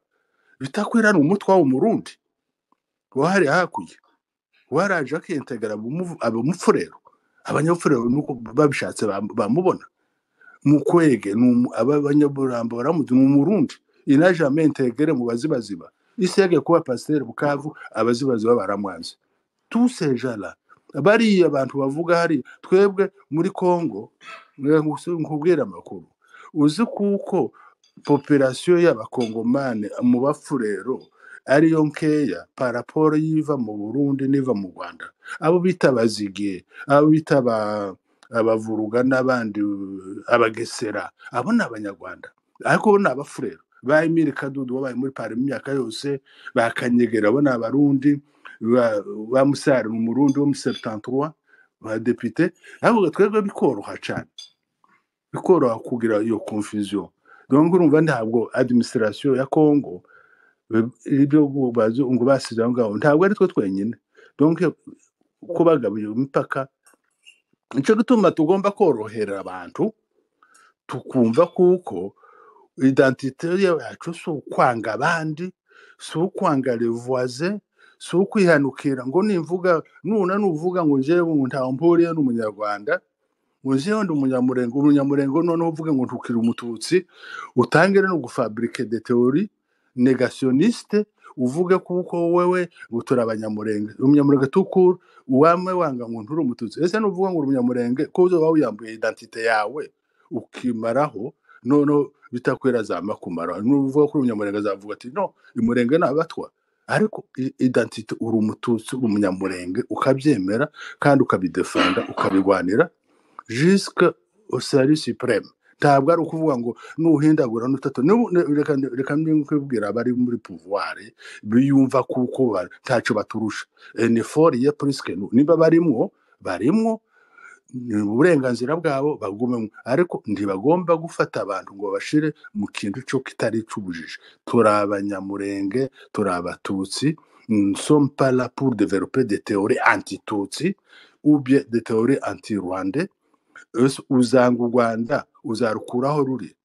bitakwirana umutwe wa umurundi wahari hakuye waraje akintegra abumufurero abanyafurero nuko babishatse bamubona mukwege aba banyaburambo baramuzi mu Murundi ina jamais intégré mu bazibaziba isi yage kuba pasteur Bukavu abazibaziba baramwanze tous ces gens là bari abantu bavuga hari twebwe muri Congo nkubwira amakuru uzi kuko population y'abakongomane mu bafurero ariyo nkeya paraporo yiva mu Burundi niva mu Rwanda abo bita bazigiye abo bita abavuruga n'abandi abagesera abo ni abanyarwanda ariko bo ni abafurero ba Emile Kadudu wabaye muri Paris imyaka yose bakanyegera abo ni abarundi ba Musare mu Murundi wo mu 73 ba député ahubwo twebwe bikoroha cyane bikoroha kugira iyo confusion donc urumva ntabwo administration ya Congo ibyo bazi ngo basize ngaho ntabwo ari twe twenyine donc ko bagabuye imipaka icyo gituma tugomba korohera abantu tukumva kuko identité yacu so kwanga abandi so kwanga les voisins so kwihanukira ngo nimvuga nuvuga ngo jewe ntampuriye n'umunyarwanda Muzeho ndi umunyamurengo noneho uvuga ngo ntukira umututsi utangire no gufabriquer des théories négationniste uvuge kuko wewe gutora abanyamurenge umunyamurenge tukuru uwame wanga ngo nturi umututsi ese nuvuga ngo umunyamurenge ko uzo wawuyambuye identité yawe ukimaraho nono bitakwera zamakumara nuvuga ko umunyamurenge azavuga ati no imurenge nabatwa ariko identité uri umututsi umunyamurenge ukabyemera kandi ukabidefenda ukabigwanira jusqu'au salut suprême ntabwo ari ukuvuga ngo nuhindagura n'utatu reka mbibwira abari muri pouvoir biyumva kuko taco baturusha effort ya presque niba barimwo uburenganzira bwabo bagumemo ariko ntibagomba gufata abantu ngo bashire mu kintu cyo kitari cyubujije turabanyamurenge turabatutsi nous sommes pas là pour développer des théories anti-tutsi ou bien des théories anti-rwandais uzanga u Rwanda uzarukuraho ruri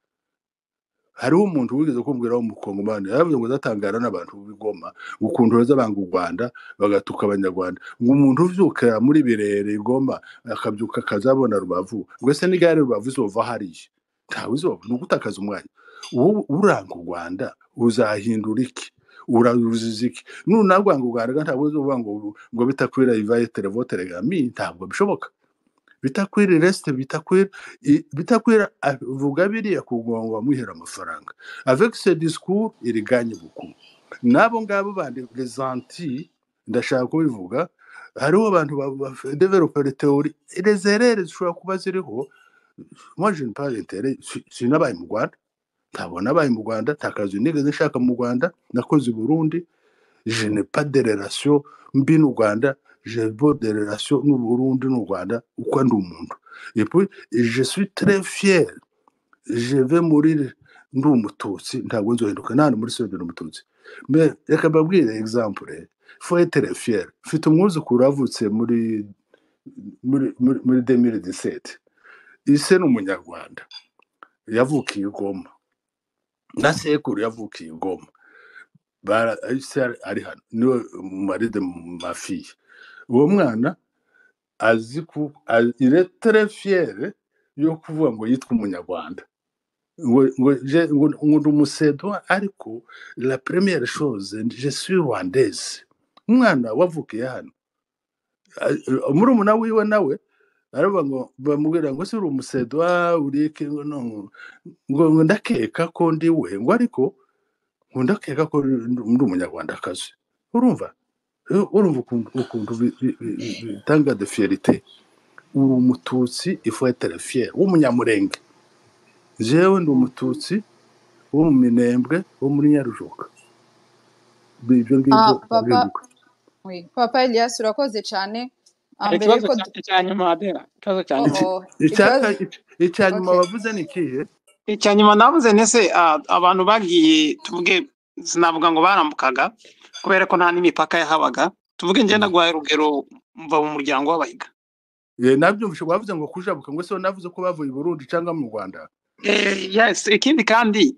hariho umuntu wigeze kumbwira wo mukongomane yavuze ngo zatangara n'abantu bigoma ukuntu baza banga u Rwanda bagatuka abanyarwanda ngo umuntu uvyuka muri birere igoma akabyuka kazabona Rubavu ngo se nigare Rubavu izova hariye ntawe izova nugutakaza umwanya uranga u Rwanda uzahindura iki uraruziza iki nunagwanga u Rwanda ntabwo uzovuga ngo bitakwira ivaye televotere gami ntabwo bishoboka bitakwira reste bitakwira vuga biriya kugongwa muhera amafaranga avec ce discours il gagne beaucoup nabo ngabo bandi les anti ndashaka kubivuga hariho abantu developer théorie les erreurs zishobora kuba ziriho moi je ne pas intérêt sinabaye mu Rwanda ntabona baye mu Rwanda takazi nigeze nshaka mu Rwanda nakoze Burundi je n'ai pas de relation mbi n'u Rwanda j'ai beau des relations n'u Burundi n'u Rwanda uko ndi umuntu et puis je suis très fier je vais mourir ndi umututsi ntabwo nzohinduka nani muri sode n'umututsi mais reka babwire exemple faut être fier mfite umwuzukuru avutse muri 2017 ise n'umunyarwanda yavukiye Goma na sekuru yavukiye Goma ari hano niwe mari de ma fille uwo mwana azi ko il est très fier yo kuvuga ngo yitwa umunyarwanda ngo ndumusedo ariko la première chose je suis rwandaise umwana wavukiye hano muri umuna wiwe nawe aravuga ngo bamubwira ngo si uri umusedo urike ngo ndakeka ko ndi we ngo ariko ngo ndakeka ko ndi umunyarwandakazi urumva ukuntu bitanga de fierté uri umututsi il faut être fier w'umunyamurenge jewe ndi umututsi wo mu Minembwe wo muri Nyarujoka ibyo ngibyo oui papa Elias urakoze cyane ikibazo cyanyuma adera ikibazo cyane icyanyuma bavuze ni kihe icyanyuma navuze nese abantu bagiye tuvuge sinavuga ngo barambukaga kubera ko nta n'imipaka yahabaga tuvuge ngenda gwaye rugero mva mu muryango w'abahiga nabyumvishe bavuze ngo kujabuka ngo se navuze ko bavuye i Burundi cyangwa mu Rwanda yes ikindi kandi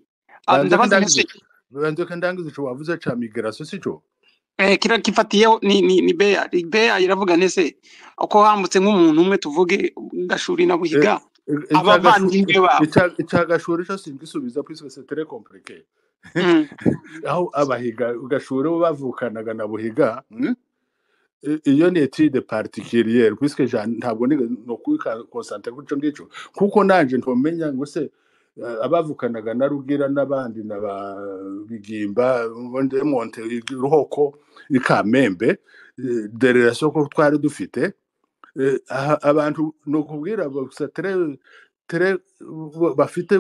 bandoka ndangize cyo wavuze cha migration sico kira kifatiyeho ni beya iravuga nese uko hambutse nk'umuntu umwe tuvuge gashuri na buhiga abavandimwe babo icagashuri cyo singisubiza puisque c'est très compliqué Mm. aho abahiga gashuri bo bavukanaga na buhiga iyo ni étude particulière puisque ntabwo no concentre kuco ngico kuko nanje ntomenya ngo se abavukanaga na rugira n'abandi na bigimba bonde monte ruhoko ikamembe de relation ko twari dufite abantu no kubwira gusa très bafite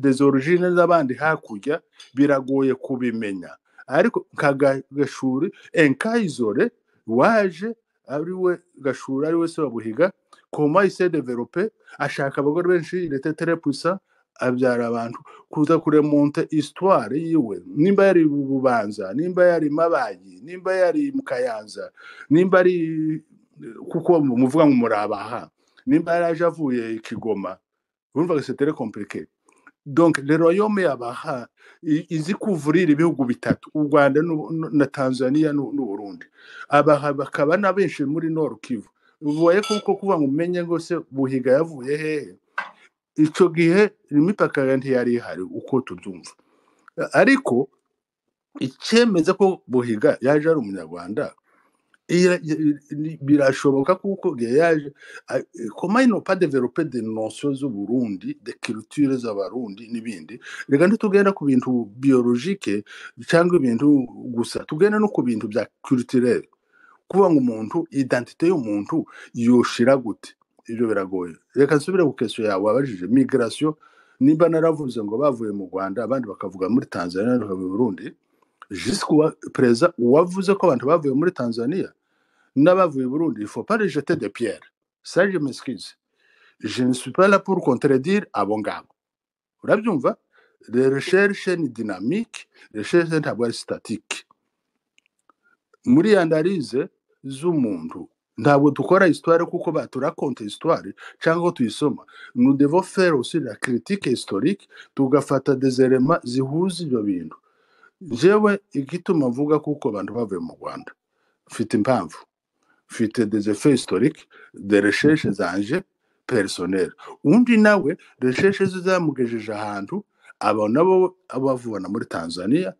des origines z'abandi hakurya biragoye kubimenya ariko kagashuri enkayizore waje ariwe gashuri ariwe se wabuhiga comment il s'est développé ashaka abagore benshi il était très puissant abyara abantu kuza kuremonte histoire yiwe nimba yari bubanza nimba yari mabayi nimba yari mukayanza nimba ari kuko muvuga ngo murabaha nimba yaraje avuye Kigoma urumva que c'est très compliqué donc le royaume yabaha izi kuvurira ibihugu bitatu u Rwanda na Tanzania n'u Burundi abaha bakaba na benshi muri Nord Kivu uvuye kuko kuva ngo umenye ngo se buhiga yavuye hehe ico gihe imipaka yari ihari uko tubyumva ariko icemeza ko buhiga yaje ari umunyarwanda birashoboka kuko yaje comment ils n'ont pas développé des notions z'u Burundi de culture z'abarundi n'ibindi rega ntitugenda ku bintu biologique cyangwa ibintu gusa tugenda no ku bintu bya culturel kuba ngo umuntu identité y'umuntu yoshira gute ibyo biragoye reka nsubire ku question yawe wabajije migration nimba naravuze ngo bavuye mu Rwanda abandi bakavuga muri Tanzania no mu Burundi jusqu'à présent wavuze ko abantu bavuye muri Tanzania n'abavuye Burundi il faut pas les jeter des pierres ça je m'excuse je ne suis pas là pour contredire abo ngabo urabyumva les recherches ni dynamique les recherches ntabwo ari statique muri analyse z'umuntu ntabwo dukora histoire kuko baturakonte histoire cyangwa tuyisoma nous devons faire aussi la critique historique tugafata des éléments zihuza ibyo bintu jewe igituma mvuga kuko abantu bavuye mu Rwanda mfite impamvu mfite des effets historiques de recherche zanje personnelles undi nawe recherche zamugejeje ahantu abo nabo abavuna muri Tanzania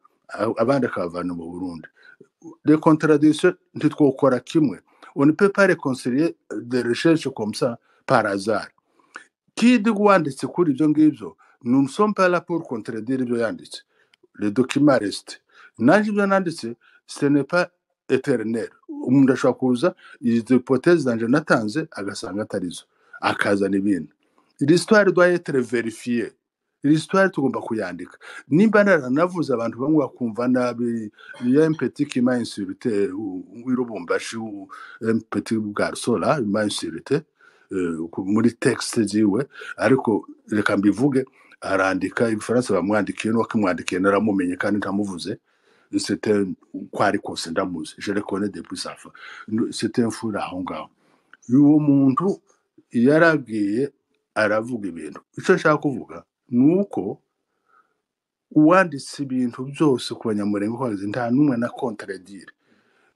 abandi akavana mu Burundi les contradictions ntitwokora kimwe on ne peut pas réconcilier des recherches comme ça par hasard kidi wanditse kuri ibyo ngibyo nous ne sommes pas là pour contredire ibyo yanditse le document reste naje ibyo nanditse ce n'est pas éternel umuntu ashobora kuza izi hypothèse zanje natanze agasanga atarizo akazana ibindi l'histoire doit être vérifiée l'histoire tugomba kuyandika nimba naranavuze abantu bamwe bakumva nabi ya petit qui m'a insulté wirubumbashi un petit garçon là il m'a insulté muri texte ziwe ariko reka mbivuge arandika igifaransa bamwandikiye no kimwandikiye naramumenye kandi ntamuvuze c'était kwari kose ndamuzi je le connais depuis ça c'était un fou aho ngaho uwo muntu yaragiye aravuga ibintu icyo nshaka kuvuga nuko uwanditse ibintu byose ku banyamurenge kwazi nta numwe na contredire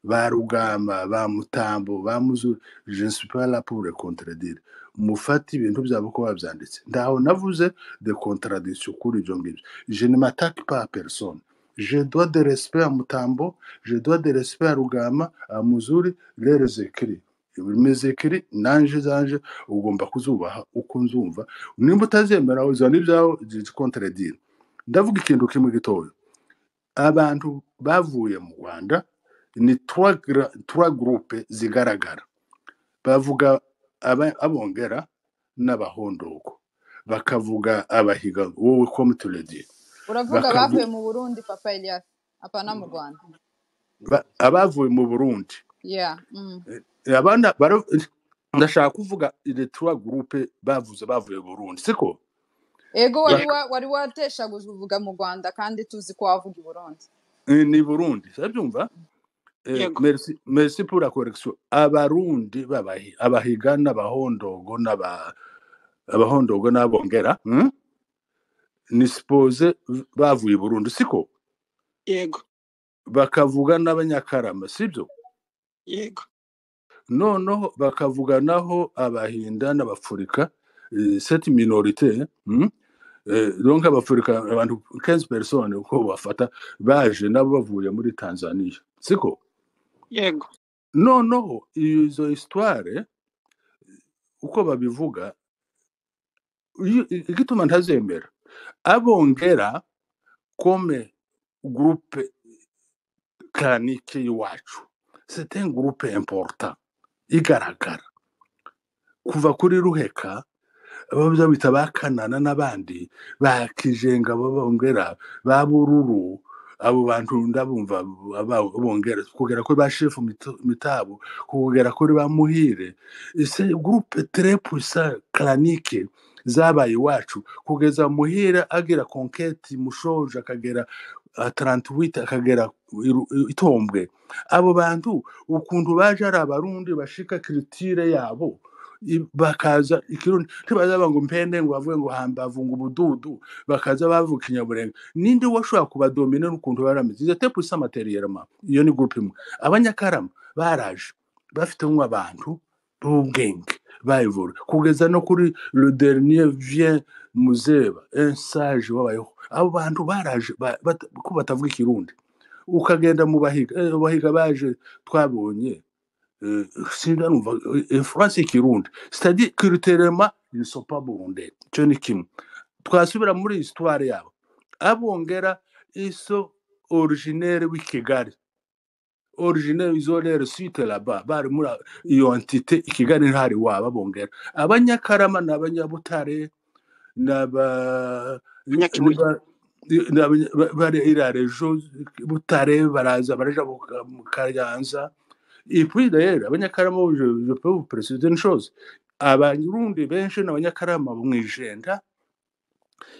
ba Rugamba ba Mutambo ba Muzuri je ne suis pas là pour le contredire mufati ibintu byabo ko babyanditse ndaho navuze de contradiction kuri ibyo ngibyo je ne m'attaque pas à personne je dois de respect à Mutambo je dois de respect à Rugamba à Muzuri leurs écrits mes écrits nanje zanje ugomba kuzubaha uko nzumva nimba utazemera uzana ibyaho contredire ndavuga ikintu kimwe gitoyo abantu bavuye mu Rwanda ni trois groupes zigaragara bavuga abongera n'abahondoko bakavuga abahiga wowe comme tu le dis uravuga bavuye mu Burundi papa Elias apana mu Rwanda abavuye mu Burundi yeah abana ndashaka kuvuga les trois groupes bavuye mu Burundi siko ego wari watesha kuvuga mu Rwanda kandi tuzi ko wavuga i Burundi ni Burundi sabyumva merci pour la correction abarundi babahi abahiga n'abahondogo n'abongera ni suppose bavuye i Burundi siko yego bakavuga n'abanyakarama sibyo yego noneho bakavuganaho abahinda n'abafurika cette minorité donc abafurika abantu 15 personnes uko bafata baje nabo bavuye muri Tanzania siko yego noneho izo histoire uko babivuga igituma ntazemera abongera comme groupe clanique y'iwacu c'est un groupe important igaragara kuva kuri Ruheka ababya bita bakanana n'abandi bakijenga babongera babururu abo bantu ndabumva bongera kugera ko ba chef mitabo kugera kuri ba Muhire c'est groupe très puissant clanique zabaye iwacu kugeza Muhire agira conquête Mushoje akagera 38 akagera Itombwe abo bantu ukuntu baje ari abarundi bashika culture yabo bakaza ikirundi tibaza ngo mpende ngo bavuye ngo hambavu ngo ubududu bakaza bavuka Inyaburenga ninde washobora kubadomine n'ukuntu baramize c'était pour ça matériellement iyo ni groupe imwe abanyakarama baraje bafite abantu b'ubwenge bayivura kugeza no kuri le dernier vient Muzeba un sage wabayeho abo bantu baraje ko batavuga ikirundi ukagenda mu bahiga baje twabonye sindanumva France ikirundi c'est-à-dire culturellement ils ne sont pas burundais cyo ni kimwe twasubira muri histoire yabo abongera iso originaire w'Ikigali originaire isolé suite là-bas bari muri iyo entité Ikigali ntari waba bongera abanyakarama n'abanyabutare bari ira rejo Butare baraza baraja mu Kayanza. Et puis d'ailleurs, abanyakarama je peux vous préciser une chose. Abarundi benshi n'abanyakarama bumwijenda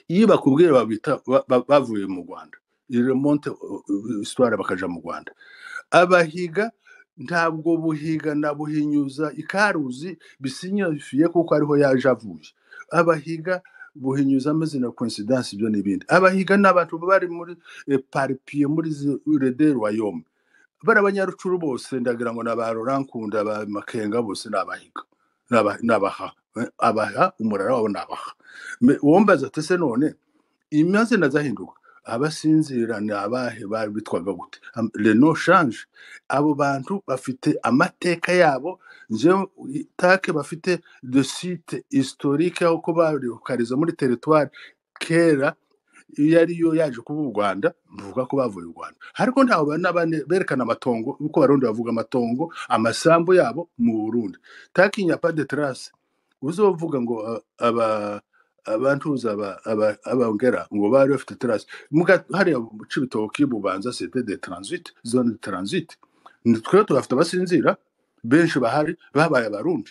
iyo bakubwira babita bavuye mu Rwanda. Il remonte histoire bakaja mu Rwanda. Abahiga ntabwo buhiga na buhinyuza ikaruzi bisinyifiye kuko ariho yaje avuye. Abahiga buhinyuza amazina coincidence ibyo n'ibindi. Abahiga n'abantu bari muri parpier muri Rede Royaume. Barabanyarucuru bose ndagira ngo nabarurankunda ba Makenga bose nabahiga nabaha abaha umurara wabo nabaha wombaza tese none imaze nazahinduka abasinzira nabahe bitwaga gute le no change abo bantu bafite amateka yabo nje take bafite de site historique uko bari ukariza muri territoire kera yariyo yaje kuba u Rwanda mvuga ko bavuye u Rwanda ariko ntaho n'abane berekana amatongo uko barundi bavuga amatongo amasambu yabo mu Burundi takinya pas de trace uzovuga ngo abantuza abongera ngo bari bafite trace hari Cibitoke Bubanza c'était des transit zone de transit nitwe turafite abasinzira benshi bahari babaye abarundi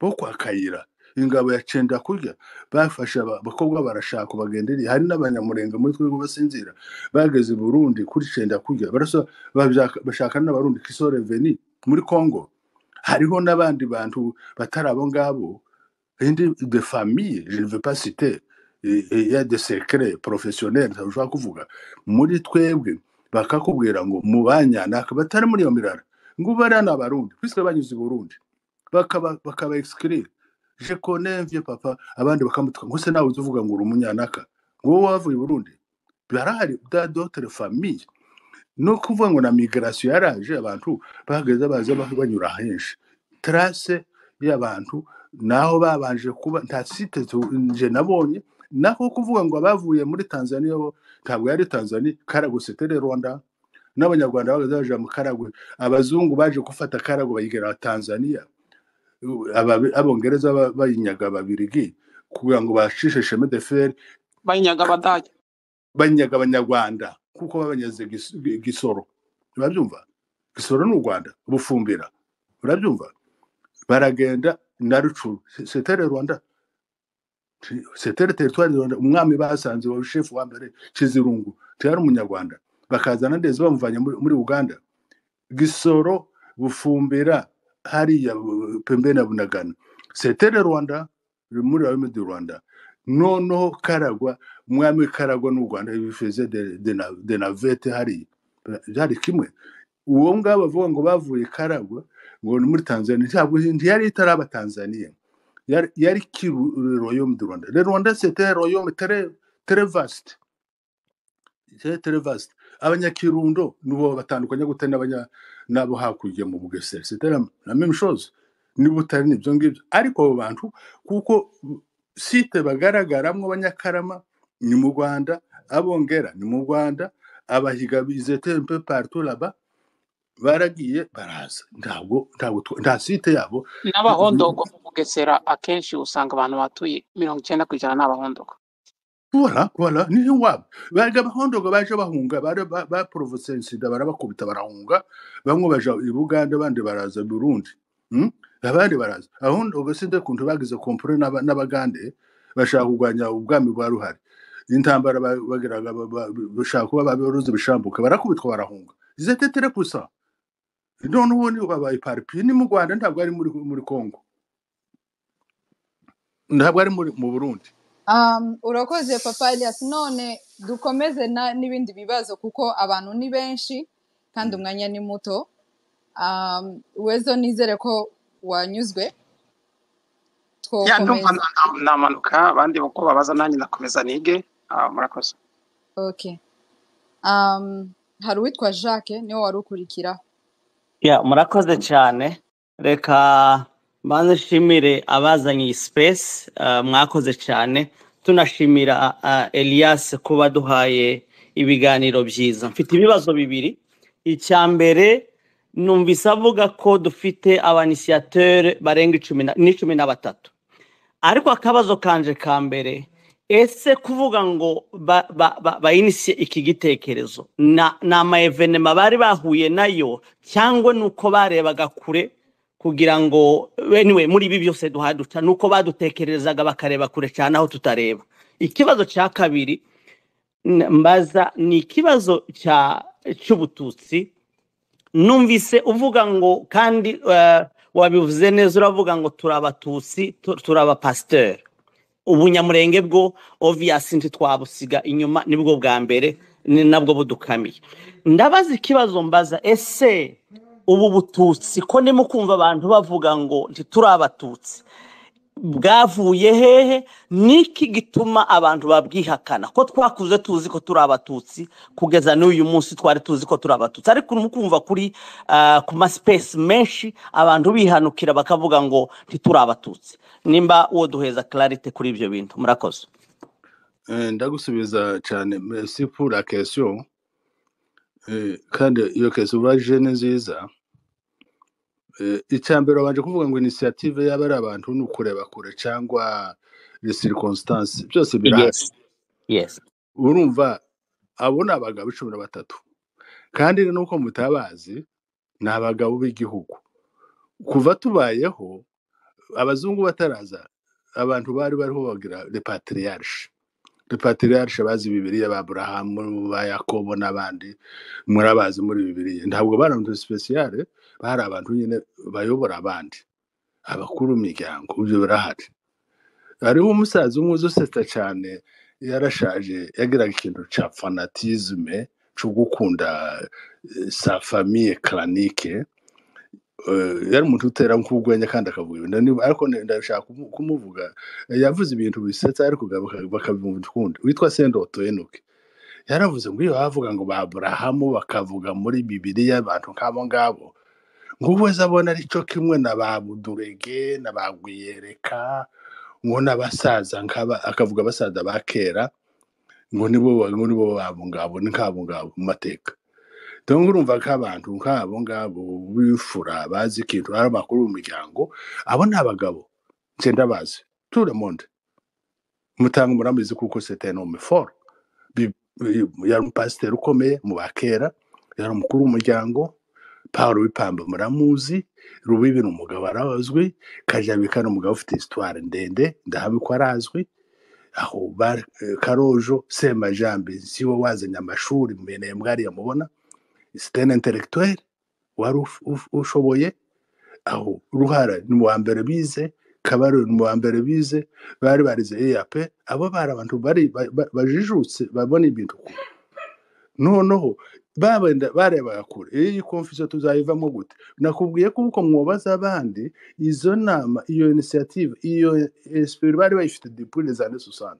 bo kwa Kayira ingabo ya cenda kurya bafasha abakobwa barashaka bagenderi hari n'abanyamurenga muri twe basinzira bageze Burundi kuri cenda kurya baraso bashaka n'abarundi Kisore Veni muri Congo hariho n'abandi bantu batarabo ngabo indi de famille je ne veux pas citer il y a des secrets professionnels ça je kuvuga muri twebwe bakakubwira ngo mubanyana batari muri yo mirara ngo barana abarundi puisque banyuze Burundi bakaba exclure. Je connais un vieux papa abandi bakamutuka ngo se nawe uzuvuga ngo uri umunyanaka ngo wavuye Burundi barahari d'autres familles no kuvuga ngo na migration yaraje abantu bageze baza banyura henshi trace y'abantu naho babanje kuba nta site nje nabonye naho kuvuga ngo abavuye muri Tanzania bo ntabwo yari Tanzania Karagwe c'était Rwanda n'abanyarwanda bagaze baje mu Karagwe abazungu baje gufata Karagwe bayigera Tanzania abongereza bayinyaga babirigi kugira ngo bashishe chemin de fer bayinyaga Abadage banyaga abanyarwanda kuko babanyaze Gisoro urabyumva Gisoro n'u Rwanda Bufumbira urabyumva baragenda na Rucuru c'était Rwanda c'était le territoire de Rwanda umwami basanze wa chef wa mbere Kizirungu cyari umunyarwanda bakazana ndeze bamuvanya muri Uganda Gisoro Bufumbira hariya pembeni ya Bunagana c'était le Rwanda muri Royaume du Rwanda noneho Karagwa umwami Karagwa n'u Rwanda bifuze de navette hari kimwe uwo ngabo bavuga ngo bavuye Karagwa ngo muri Tanzania ntabwo yari itaraba Tanzania yari ki royaume du Rwanda. Le Rwanda c'était un royaume très vaste. C'est très vaste. Abanyakirundo nubo batandukanye gute nabo hakurya mu Bugesera. C'était la même chose. Ni butari nibyo ngibyo. Ariko abo bantu kuko site bagaragaramwe abanyakarama ni mu Rwanda, abongera ni mu Rwanda, abahiga bizete un peu partout là-bas. Baragiye baraza nta site yabo n'abahondogo mu Bugesera akenshi usanga abantu batuye 90% n'abahondogo. Voilà ni wabo baga abahondogo baje bahunga ba province sida barabakubita barahunga, bamwe baje i Buganda abandi baraza Burundi, abandi baraza ahondogo sinde kuntu bagize kompre n'abagande bashaka kugwanya ubwami bwa Ruhari, intambara bagiraga bashaka kuba babiruze bishambuka barakubitwa barahunga. Zete très puissant. None ubundi babaye parpi ni mu Rwanda, ntabwo ari muri Congo, ntabwo ari mu Burundi. Urakoze Papa Elias. None dukomeze n'ibindi bibazo kuko abantu ni benshi kandi umwanya ni muto. Wezo nizere ko wanyuzwe. Namanuka abandi uko babaza nanjye nakomeza nige. Murakoze. Okay. Hari uwitwa Jacques niwe wari ukurikira. Murakoze cyane. Reka banze shimire abazanye iyi space, mwakoze cyane. Tunashimira Elias kuba duhaye ibiganiro byiza. Mfite ibibazo bibiri. Icyambere numvise avuga ko dufite abanisiateur barenga 13. Ariko akabazo kanje kambere, ese kuvuga ngo bainisiye iki gitekerezo na ama evenema bari bahuye nayo cyangwa nuko barebaga kure kugira ngo anyway muri ibi byose duhaduca nuko badutekerezaga bakareba kure cyane aho tutareba. Ikibazo cya kabiri mbaza ni ikibazo cy'ubututsi. Numvise uvuga ngo kandi wabivuze neza, uravuga ngo turabatutsi turaba pasteur. Ubunyamurenge bwo obvious ntitwabusiga inyuma, nibwo bwa mbere ni nabwo budukamiye. Ndabaza ikibazo mbaza, ese ubu bututsi ko ndimo kumva abantu bavuga ngo ntiturabatutsi bwavuye hehe? Niki gituma abantu babwihakana ko twakuze tuzi ko turabatutsi kugeza n'uyu munsi twari tuzi ko turabatutsi, ariko mukumva kuri ku ma space menshi abantu bihanukira bakavuga ngo ntiturabatutsi. Nimba uwo duheza clarity kuri ibyo bintu. Murakoze. Ndagusubiza cyane, merci pour la question. Kandi iyo question baje nziza. Icyambere babanje kuvuga ngo initiative y'abari abantu n'ukureba kure cyangwa les circonstances byose birahari. Yes. Urumva abo nabagabo 13 kandi nuko mutabazi nabagabo b'igihugu kuva tubayeho abazungu bataraza abantu bariho bagira le patriarche bazi Bibiliya ba Abraham ba Yakobo n'abandi murabazi muri Bibiliya. Ntabwo barantu special, bari abantu nyine bayobora abandi abakuru miryango, ibyo birahari. Hariho umusaza umwe uzoseta cyane yarashaje, yagiraga ikintu cya fanatisme cyo gukunda sa famille clanique. Yari umuntu utera nk'ugwenya kandi akavuga ibintu, ariko ndashaka kumuvuga yavuze ibintu bisetsa ariko bakabimva ukundi. Witwa Sendoto Enoke yaravuze ngo iyo bavuga ngo ba Abrahamu bakavuga muri Bibiliya abantu nk'abo ngabo ngo wese abona ari cyo kimwe na ba Budurege na ba Gwiyereka ngo n'abasaza akavuga abasaza bakera ngo nibo babo ngabo nk'abo ngabo mu mateka. Donc urumva k'abantu nk'abo ngabo bifura bazi ikintu ari amakuru mu miryango, abo n'abagabo cyenda bazi tout le monde. Mutanga muramizi kuko c'était un homme fort, yari pasteur ukomeye mu bakera, yari umukuru w'umuryango. Paulo Wipamba muramuzi, Rubibi n'umugabo arazwi, Kajabika n'umugabo ufite histoire ndende ndahabiko arazwi. Aho Karojo Semajambe siwo wazanye amashuri mu bene mwari yamubona. C'était un intellectuel wari ushoboye. Aho Ruhara ni mu mbere bize, Kabaro ni mu mbere bize, bari barize EAP. Abo bari abantu bari bajijutse babona ibintu. Noneho barebaga kure iyi confusion tuzayivamo gute nakubwiye ko uko mwobaza abandi izo nama iyo initiative iyo esprit bari bayifite depuis les années 60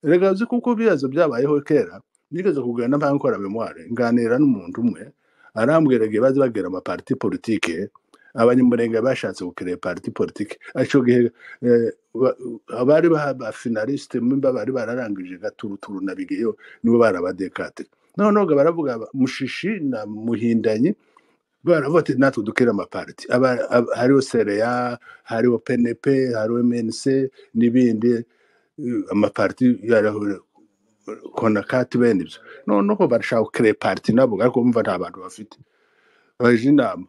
rega uzi kuko bibazo byabayeho kera bigeze kugana n'abantu nkora memoire nganira n'umuntu umwe arambwira ngo bazi bagera ama parti politique abanyamurenge bashatse gukira parti politique aco gihe abari ba finaliste mimba bari bararangije gaturuturu nabigeyo nibo barabadekate noneho baravuga mushishi na muhindanyi baravuga natwe dukira ama parti hariho sereya hariho PNP hariho MNC n'ibindi amaparti yarahure konakati bene ibyo noneho barashaka gukira parti nabo ariko bumva nta bantu bafite baje inama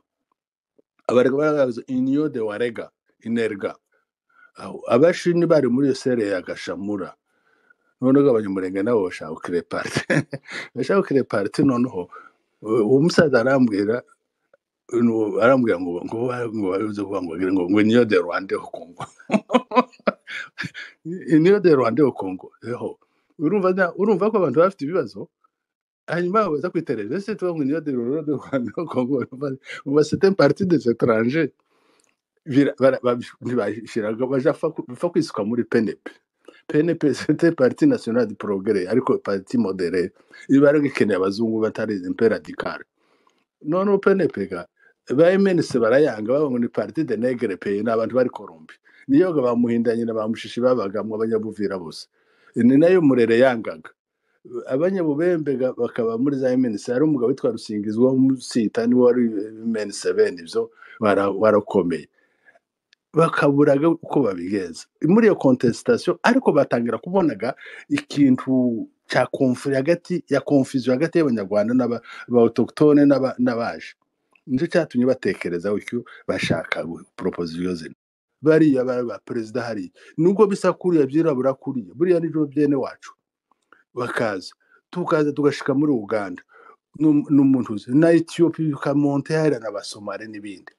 abarega baraza union de warega inerga abashini bari muri iyo sere ya gashamura noneho abanyamurenge nabo bashaka gukira parti noneho uwo musaza arambwira ngo baruze kuvuga ngo union de Rwanda au Congo union de Rwanda au Congo urumva ko abantu bafite ibibazo hanyuma baza kwiterera ese tuvuga ngo union de Rwanda au Congo c'est un parti des étrangers ntibashiraga baja fa kwisuka muri PNP c'était parti national du progrès ariko parti modéré ibaraga ikeneye abazungu batari radical none PNP ga ba MNC barayanga babo ni parti de nègre pays n'abantu bari korombi niyo bamuhindanye na bamushishi babagamwe abanyabuvira bose ni nayo murere yangaga abanyabubembe bakaba muri za MNC ari umugabo witwa Rusingizwa musita ni wari MNC bene ibyo warakomeye bakaburaga uko babigeza muri iyo contestation ariko batangira kubonaga ikintu cya confusion hagati y'abanyarwanda n'aba autochtone n'abaje nicyo cyatumye batekereza uko bashaka proposition zino bariya ba president hari nubwo bisa kuriya byirabura kuriya buriya nijo byene wacu bakaza tugashika muri Uganda n'umuntu na Ethiopia kamonte hari n'abasomali n'ibindi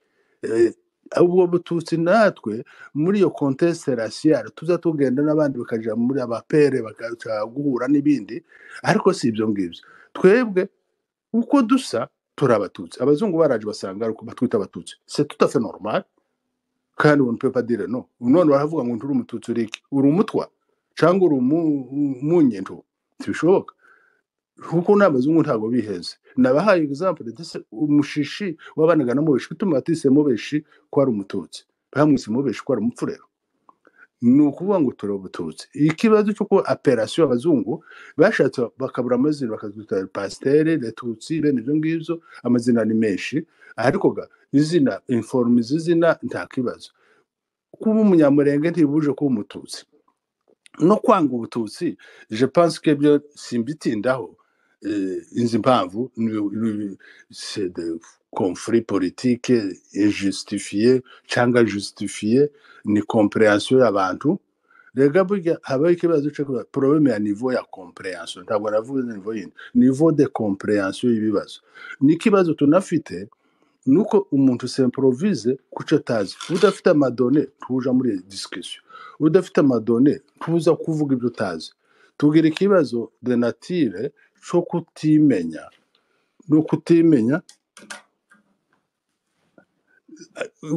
ubwo bututsi natwe muri iyo conteste raciale tuza tugenda n'abandi bakaja muri abapere bakaca guhura n'ibindi ariko si ibyo ngibyo twebwe uko dusa turabatutsi abazungu baraje basanga ariko batwita abatutsi c'est tout à fait normal kandi on ne peut pas dire non none baravuga ngo nturi umututsi uri umutwa cyangwa uri umunyento tibishoboka kuko n'abazungu ntago biheze nabahaye example ndetse umushishi wabanaga namubeshi bituma atise mubeshi ko ari umututsi bamwise mubeshi ko ari umupfurero nukuvuga ngo turobututsi ikibazo cyo ko operation abazungu bashatse bakabura amazina bakazwita pasteur letutsi bene ibyo ngibyo amazina ni menshi ariko ga izina informe izina nta kibazo kuba umunyamurenge ntibuje ko umututsi no kwanga ubututsi je pense que byo simbitindaho inzi mpamvu c'est de conflit politique injustifié cyangwa justifié ni compréhension y'abantu rega burya habaho ikibazo cyo problème ya niveau ya compréhension ntabwo navuze niveau de compréhension y'ibibazo ni ikibazo tunafite nuko umuntu s'improvise kuco tazi udafite amadone tuja muri discussion udafite amadone tuza kuvuga ibyo tazi tugira ikibazo de nature cyo kutimenya no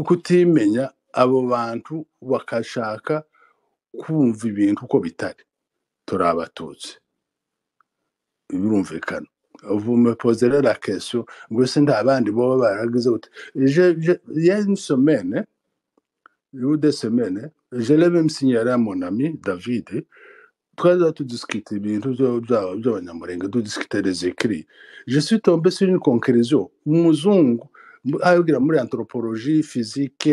kutimenya abo bantu bakashaka kumva ibintu uko bitari turabatutsi birumvikana vous me poserez la question ngo se ndabandi bo baragize gute il y a une semaine ou deux semaines je l'ai même signalé à mon ami David twaza tudiscuter ibintu by'abanyamurenge tudiscuter les écrits je suis tombé sur une conclusion umuzungu agira muri anthropologie physique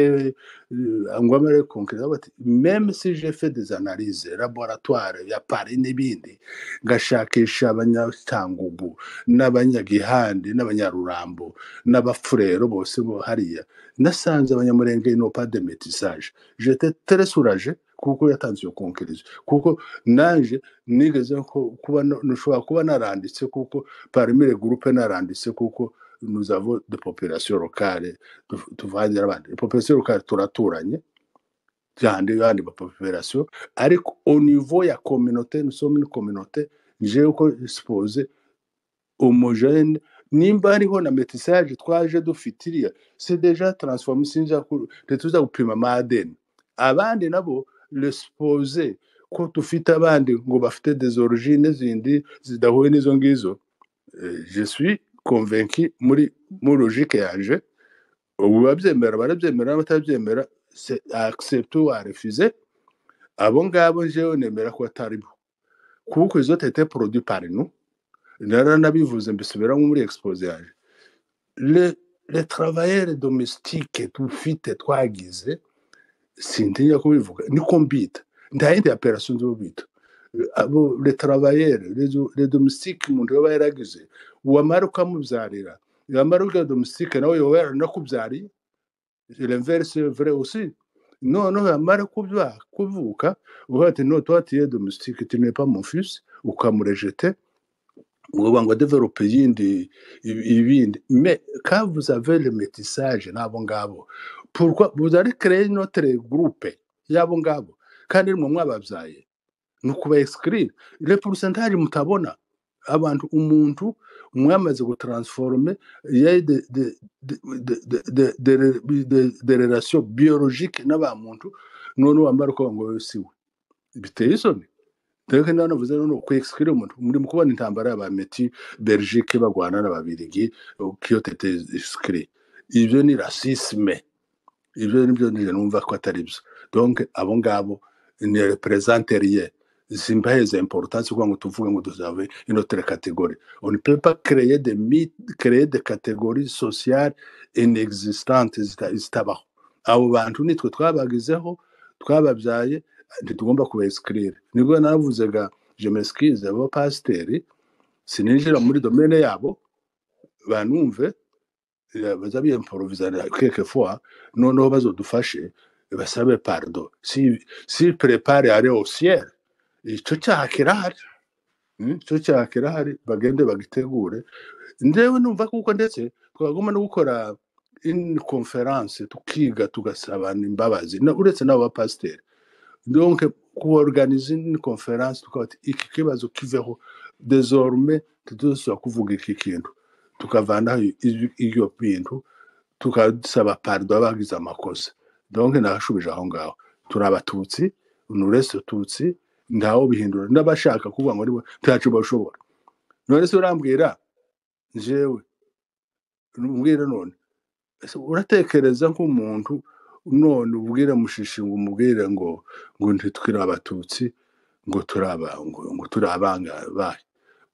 angwamere conclusion bati même si j'ai fait des analyses laboratoires ya Paris n'ibindi ngashakisha abanyatangugu n'abanyagihandi n'abanyarurambo n'abafurero bose bo hariya nasanze abanyamurenge no pas de métissage j'étais très soulagé kuko yatanze iyo conclusion kuko naje nigeze kuba nushobora kuba naranditse kuko parmi les groupes naranditse kuko nous avons des populations locales tuvangira abandi population locale turaturanye cyane abandi population ariko au niveau ya communauté nous sommes une communauté j'ai uko suppose homogène nimba hariho na métissage twaje dufite iriya c'est déjà transformé sinja ntituza gupima amadeni abandi nabo l'exposé ko dufite abandi ngo bafite des origines zindi zidahuye n'izo ngizo. Je suis convaincu muri logique yanje ubu babyemera barabyemera n'abatabyemera c'est accepter ou à refuser. Abo ngabo jewe nemera ko atari bo kuko izo tete produit par nous naranabivuze mbisubiramo muri expose yaje les travailleurs domestiques dufite twagize sintinya kubivuga niko mbita nta yindi operation zo bita abo les travailleurs les domestiques umuntu yaba yaragize wamara ukamubyarira yamara uga domestique nawe yoba yaranakubyariye l'inverse est vrai aussi noneho yamara kuvuka uvuga ati no toi tu es domestique tu n'es pas mon fils ukamurejete ngo développer ibindi mais quand vous avez le métissage n'abo ngabo pourquoi vous allez créer notre groupe y'abo ngabo kandi mwe mwababyaye nukuba exclure le pourcentage mutabona abantu umuntu mwamaze gutransformer il y a des relations biologiques n'abamuntu none wambara ko ngo siwe biteye isoni. Dore kandi navuze no kwexclure umuntu muri mukubona intambara y'abameti Belgique bagwana n'ababirigi kiyo tete exclure ibyo ni racisme ibyo nibyo numva ko atari byo donc abo ngabo ne représente rien c'est importance quoi ngo tuvuge ngo duzave une autre catégorie. On ne peut pas créer des mythes, créer des catégories sociales inexistantes zitabaho. Abo bantu nitwe twabagizeho twababyaye ntitugomba kubescrire nibwo navuzaga je m'excuse abo pasteri sininjira muri domaine yabo banumve bazabiye improvisana quelquefois noneho bazodufashe basabe pardon si prépare aller au ciel icyo cyaha kirahari bagende bagitegure ndewe numva kuko ndetse twagomba no gukora une conférence tukiga tugasabana imbabazi uretse n'abo bapasiteri donc kuorganiser une conférence tukati iki kibazo kiveho désormais tudusaba kuvuga iki kintu tukavanaho iyo bintu tukasaba pardon abagize amakosa donc nashubije aho ngaho turabatutsi unurese tutsi ndaho bihindura n'abashaka kuvuga ngo aribo tacu bashobora none se urambwira jewe umbwira none uratekereza nk'umuntu none ubwira mushishi ngo umubwire ngo ntitwira abatutsi ngo turabanga bahe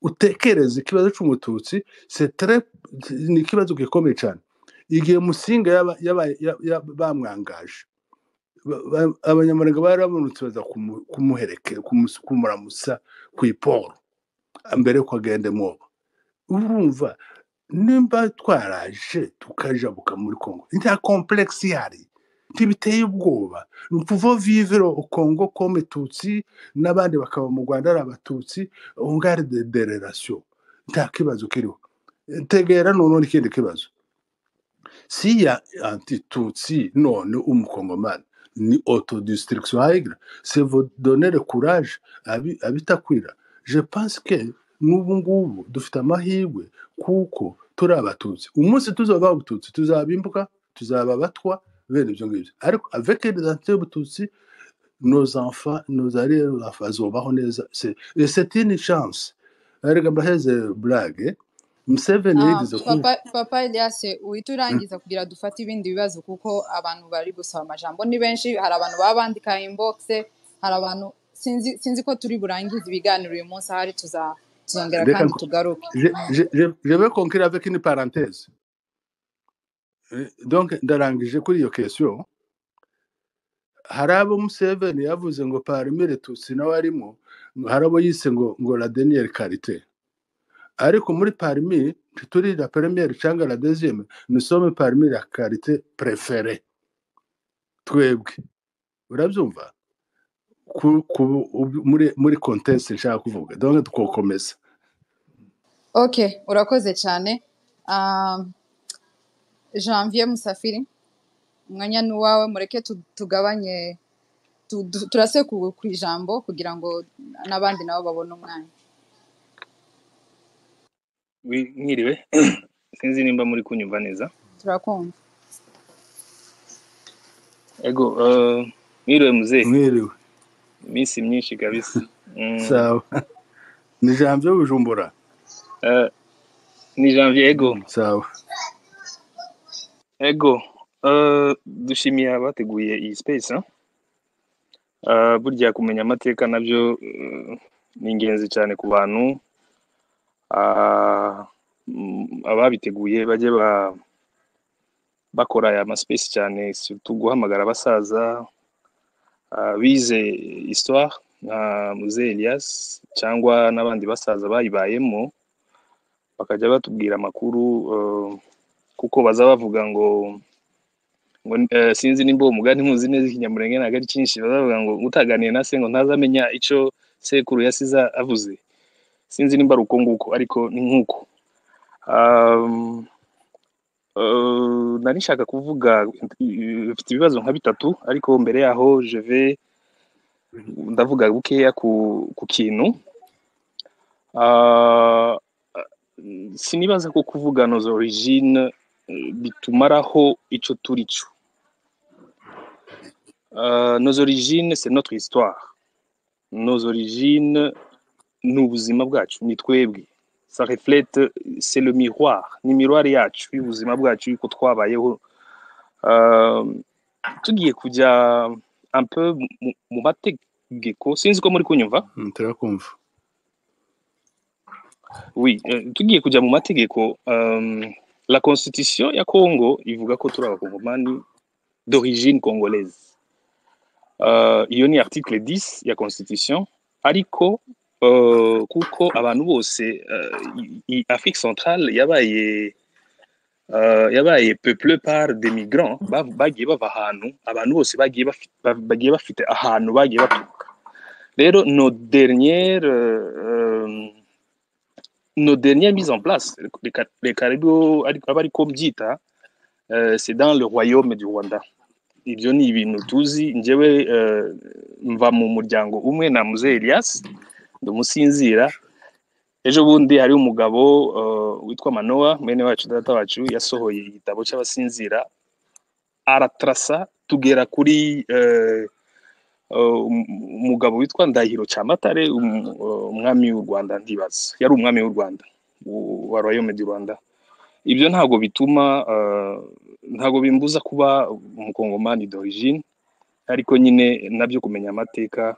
utekereza ikibazo cy'umututsi ni ikibazo gikomeye cyane igihe musinga bamwangaje abanyamurenge barabonetse baza kumuhereke kumuramusa ku iporo mbere ko agende mwoba urumva nimba twaraje tukajabuka muri Congo nta complexe yari ntibiteye ubwoba nous pouvons vivre au Congo comme tutsi n'abandi bakaba mu Rwanda ari abatutsi on garde des relations nta kibazo kiriho tegera none ikindi kibazo si ya anti-tutsi none umukongomani ni autodestruction aigre c'est vous donner le courage abitakwira. Je pense que n'ubu ngubu dufite amahirwe kuko turi abatutsi umunsi tuzaba abatutsi tuzabimbuka tuzaba batwa bene ibyo ngibyo ariko avec les anti-tutsi nos enfants nos arrières bazobaho neza c'est une chance ariko mbaheze blague Museveni yigize papa Elias uhita urangiza kugira dufate ibindi bibazo kuko abantu bari gusaba amajambo ni benshi hari abantu baba bandika inbox hari abantu sinzi ko turi burangize ibiganiro uyu munsi ahari tuzongera kandi tugaruke. Je vais conclure avec une parenthèse. Donc ndarangije kuri iyo question hari abo Museveni yavuze ngo parmi les tutsi nawe arimo hari abo yise ngo la dernière qualité ariko muri parmi turi la première cyangwa la deuxième nous sommes parmi la qualité préférée twebwe urabyumva muri contexte nshaka kuvuga donc tukokomeza. Okay, urakoze cyane. Janvier Musafiri umwanya n'uwawe mureke tugabanye turase ku ijambo kugira ngo n'abandi nabo babone umwanya. mwiriwe sinzi nimba muri kunyumva neza. turakumva. Ego mwiriwe muzee, mwiriwe iminsi myinshi kabisa. sawa ni Janvier Bujumbura Ni Janvier. Ego sawa ego dushimiye abateguye iyi space. Burya kumenya amateka nabyo ni ingenzi cyane ku bantu ababiteguye bajye bakora aya space cyane, tuguhamagara abasaza bize histoire nka Muzee Elias cyangwa n'abandi basaza bayibayemo, bakajya batubwira amakuru kuko baza bavuga ngo sinzi nimba umugani muzi neza ikinyamurenge ntago ari cyinshi, bazavuga ngo utaganiye na se ngo ntazamenya ico sekuru yasiza avuze. Sinzi nimba ari uko nguko, ariko ni nkuko nari nshaka kuvuga, mfite ibibazo nka bitatu, ariko mbere yaho ndavuga bukeya ku kintu. Sinibaza ko kuvuga nos origines bitumaraho ico turi cyo. Nos origines c'est notre histoire. Nos origines ni ubuzima bwacu, ni twebwe. Ça reflète, c'est le miroir, ni miroir yacu y'ubuzima bwacu yuko twabayeho. Tugiye kujya un peu mu mategeko, sinzi ko muri kunyumva. turakumva. Oui, tugiye kujya mu mategeko. La constitution ya Congo ivuga ko turi abakongomani d'origine congolaise. Iyo ni article 10 ya constitution, ariko kuko abantu bose Afrique centrale yabaye peuplé par des migrants bagiye bava ahantu, abantu bose bagiye bafite ahantu bagiye baturuka. Rero nos dernières mises en place, les Caribes abariko mbyita, c'est dans le royaume du Rwanda. Ibyo ni ibintu tuzi. Njyewe mva mu muryango umwe na Muzee Elias, ndumusinzira. Ejo bundi hari umugabo witwa Manoa, mwene wacu, data wacu, yasohoye igitabo cy'abasinzira, aratrasa tugera kuri umugabo witwa Ndahiro Cyamatare, umwami w'u Rwanda. Ndibaza yari umwami w'u Rwanda wa royaume du Rwanda. Ibyo ntago bituma ntago bimbuza kuba umukongomani d'origine, ariko nyine nabyo kumenya amateka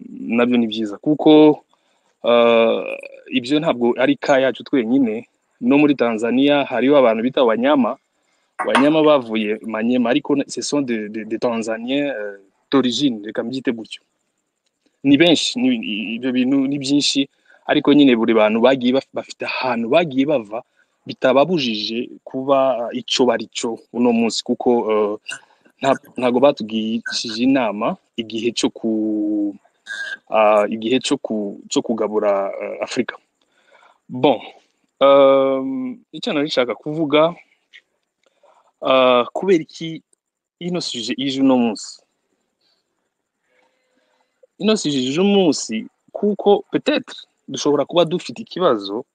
nabyo ni byiza, kuko ibyo ntabwo ari ka yacu twenyine. No muri Tanzania hariho abantu bita Wanyama bavuye Manyema, ariko ce sont des Tanzaniens d'origine, reka mbyite gutyo. Ni benshi, ibyo bintu ni byinshi, ariko nyine buri bantu bagiye bafite ahantu bagiye bava, bitababujije kuba ico bari cyo uno munsi, kuko ntago batugishije inama igihe cyo kugabura Afrika. Bon, icyo nari nshaka kuvuga, kubera iki ino suje ije uno munsi. Ino suje ije umunsi kuko peut-être dushobora kuba dufite ikibazo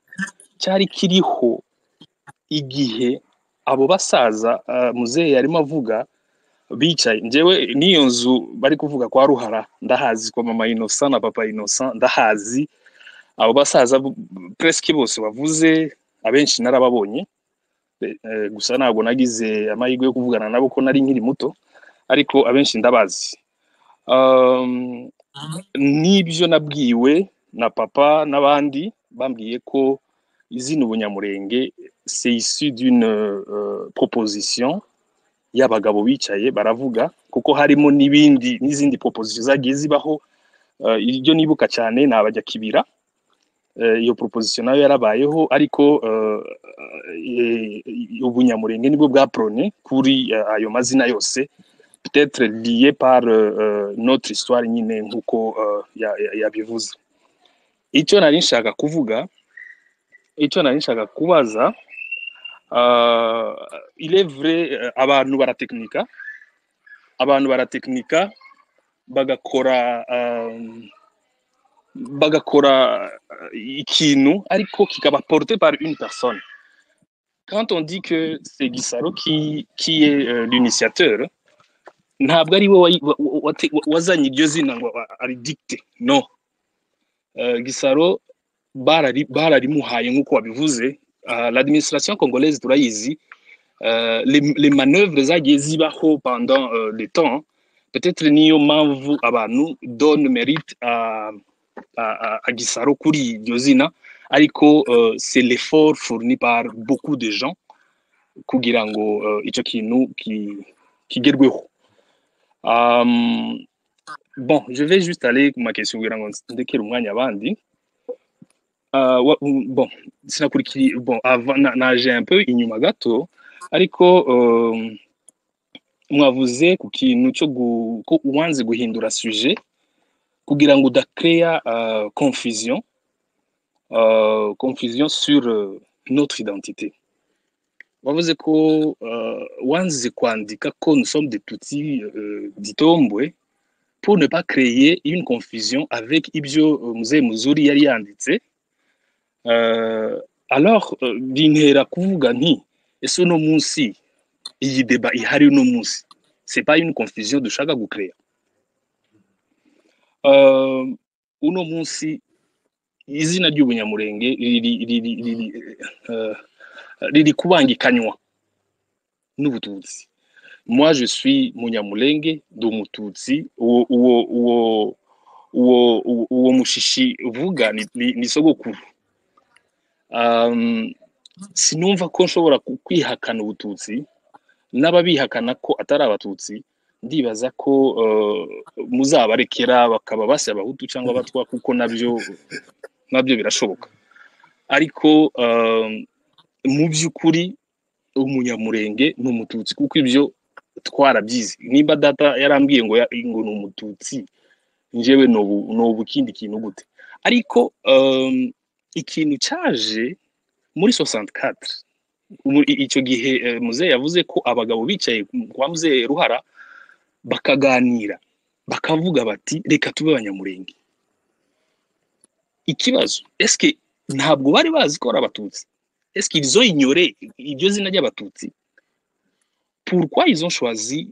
cyari kiriho igihe abo basaza Muzee yarimo avuga bicaye. Njyewe niyo nzu bari kuvuga kwa Ruhara ndahazi, kwa mama Innocent na papa Innocent ndahazi. Abo basaza presque bose bavuze, abenshi narababonye, gusa ntabwo nagize amahirwe yo kuvugana nabo ko nari nkiri muto, ariko abenshi ndabazi. Nibyo nabwiwe na papa n'abandi, bambwiye ko izina Ubunyamurenge c'est issu d'une proposition y'abagabo bicaye baravuga, kuko harimo n'izindi proposition zagiye zibaho. Iryo nibuka cyane ni abajya Kibira. Iyo proposition nayo yarabayeho, ariko Ubunyamurenge nibwo bwaprone kuri ayo mazina yose, peut-être lié par notre histoire nyine nkuko yabivuze. Icyo nari nshaka kuvuga, icyo nari nshaka kubaza, il est vrai, abantu barateknika bagakora bagakora ikintu ariko kikaba porté par une personne. Quand on dit que c'est Gisaro qui est l'initiateur, ntabwo ari we wazanye iryo zina ngo ari dicté, non. Gisaro bararimuhaye nk'uko wabivuze. L'administration congolaise turayizi, les manœuvres zagiye zibaho pendant le temps, peut-être niyo mpamvu abantu donne mérite à Gisaro kuri iryo zina, ariko c'est l'effort fourni par beaucoup de gens kugira ngo icyo kintu kigerweho. Bon, je vais juste aller ku ma question kugira ngo ndekere umwanya abandi. Bon, sinakurikiye, bon, naje un peu inyuma gato, ariko mwavuze ku kintu cyo ko wanze guhindura sujet kugira ngo udakrea confusion sur notre identité. Wavuze ko wanze kwandika ko nous sommes des Tutsi d'Itombwe pour ne pas créer une confusion avec ibyo Mzee Muzuri yari yanditse. Alors bintera kuvuga nti ese uno munsi iyi débat ihari uno munsi c'est pas une confusion dushaka gucrea. Uno munsi izina ry'ubunyamurenge riri kubangikanywa n'ubututsi. Moi je suis munyamurenge d'umututsi, uwo mushishi uvuga ni sogokuru. Sinumva ko nshobora kwihakana ubututsi n'ababihakana ko atari abatutsi. Ndibaza ko muzabarekera bakaba base abahutu cyangwa abatwa, kuko nabyo birashoboka. Ariko mu by'ukuri umunyamurenge n'umututsi, kuko ibyo twarabyize. Nimba data yarambwiye ngo ni umututsi, njyewe no kindi kintu gute. Ariko ikintu cyaje muri 64, icyo gihe Muzee yavuze ko abagabo bicaye kwa Muzee Ruhara bakaganira bakavuga bati reka tube abanyamurenge. Ikibazo, est-ce que ntabwo bari bazi ko ari abatutsi? Est-ce qu'ils ont ignoré iryo zina ry'abatutsi? Pourquoi ils ont choisi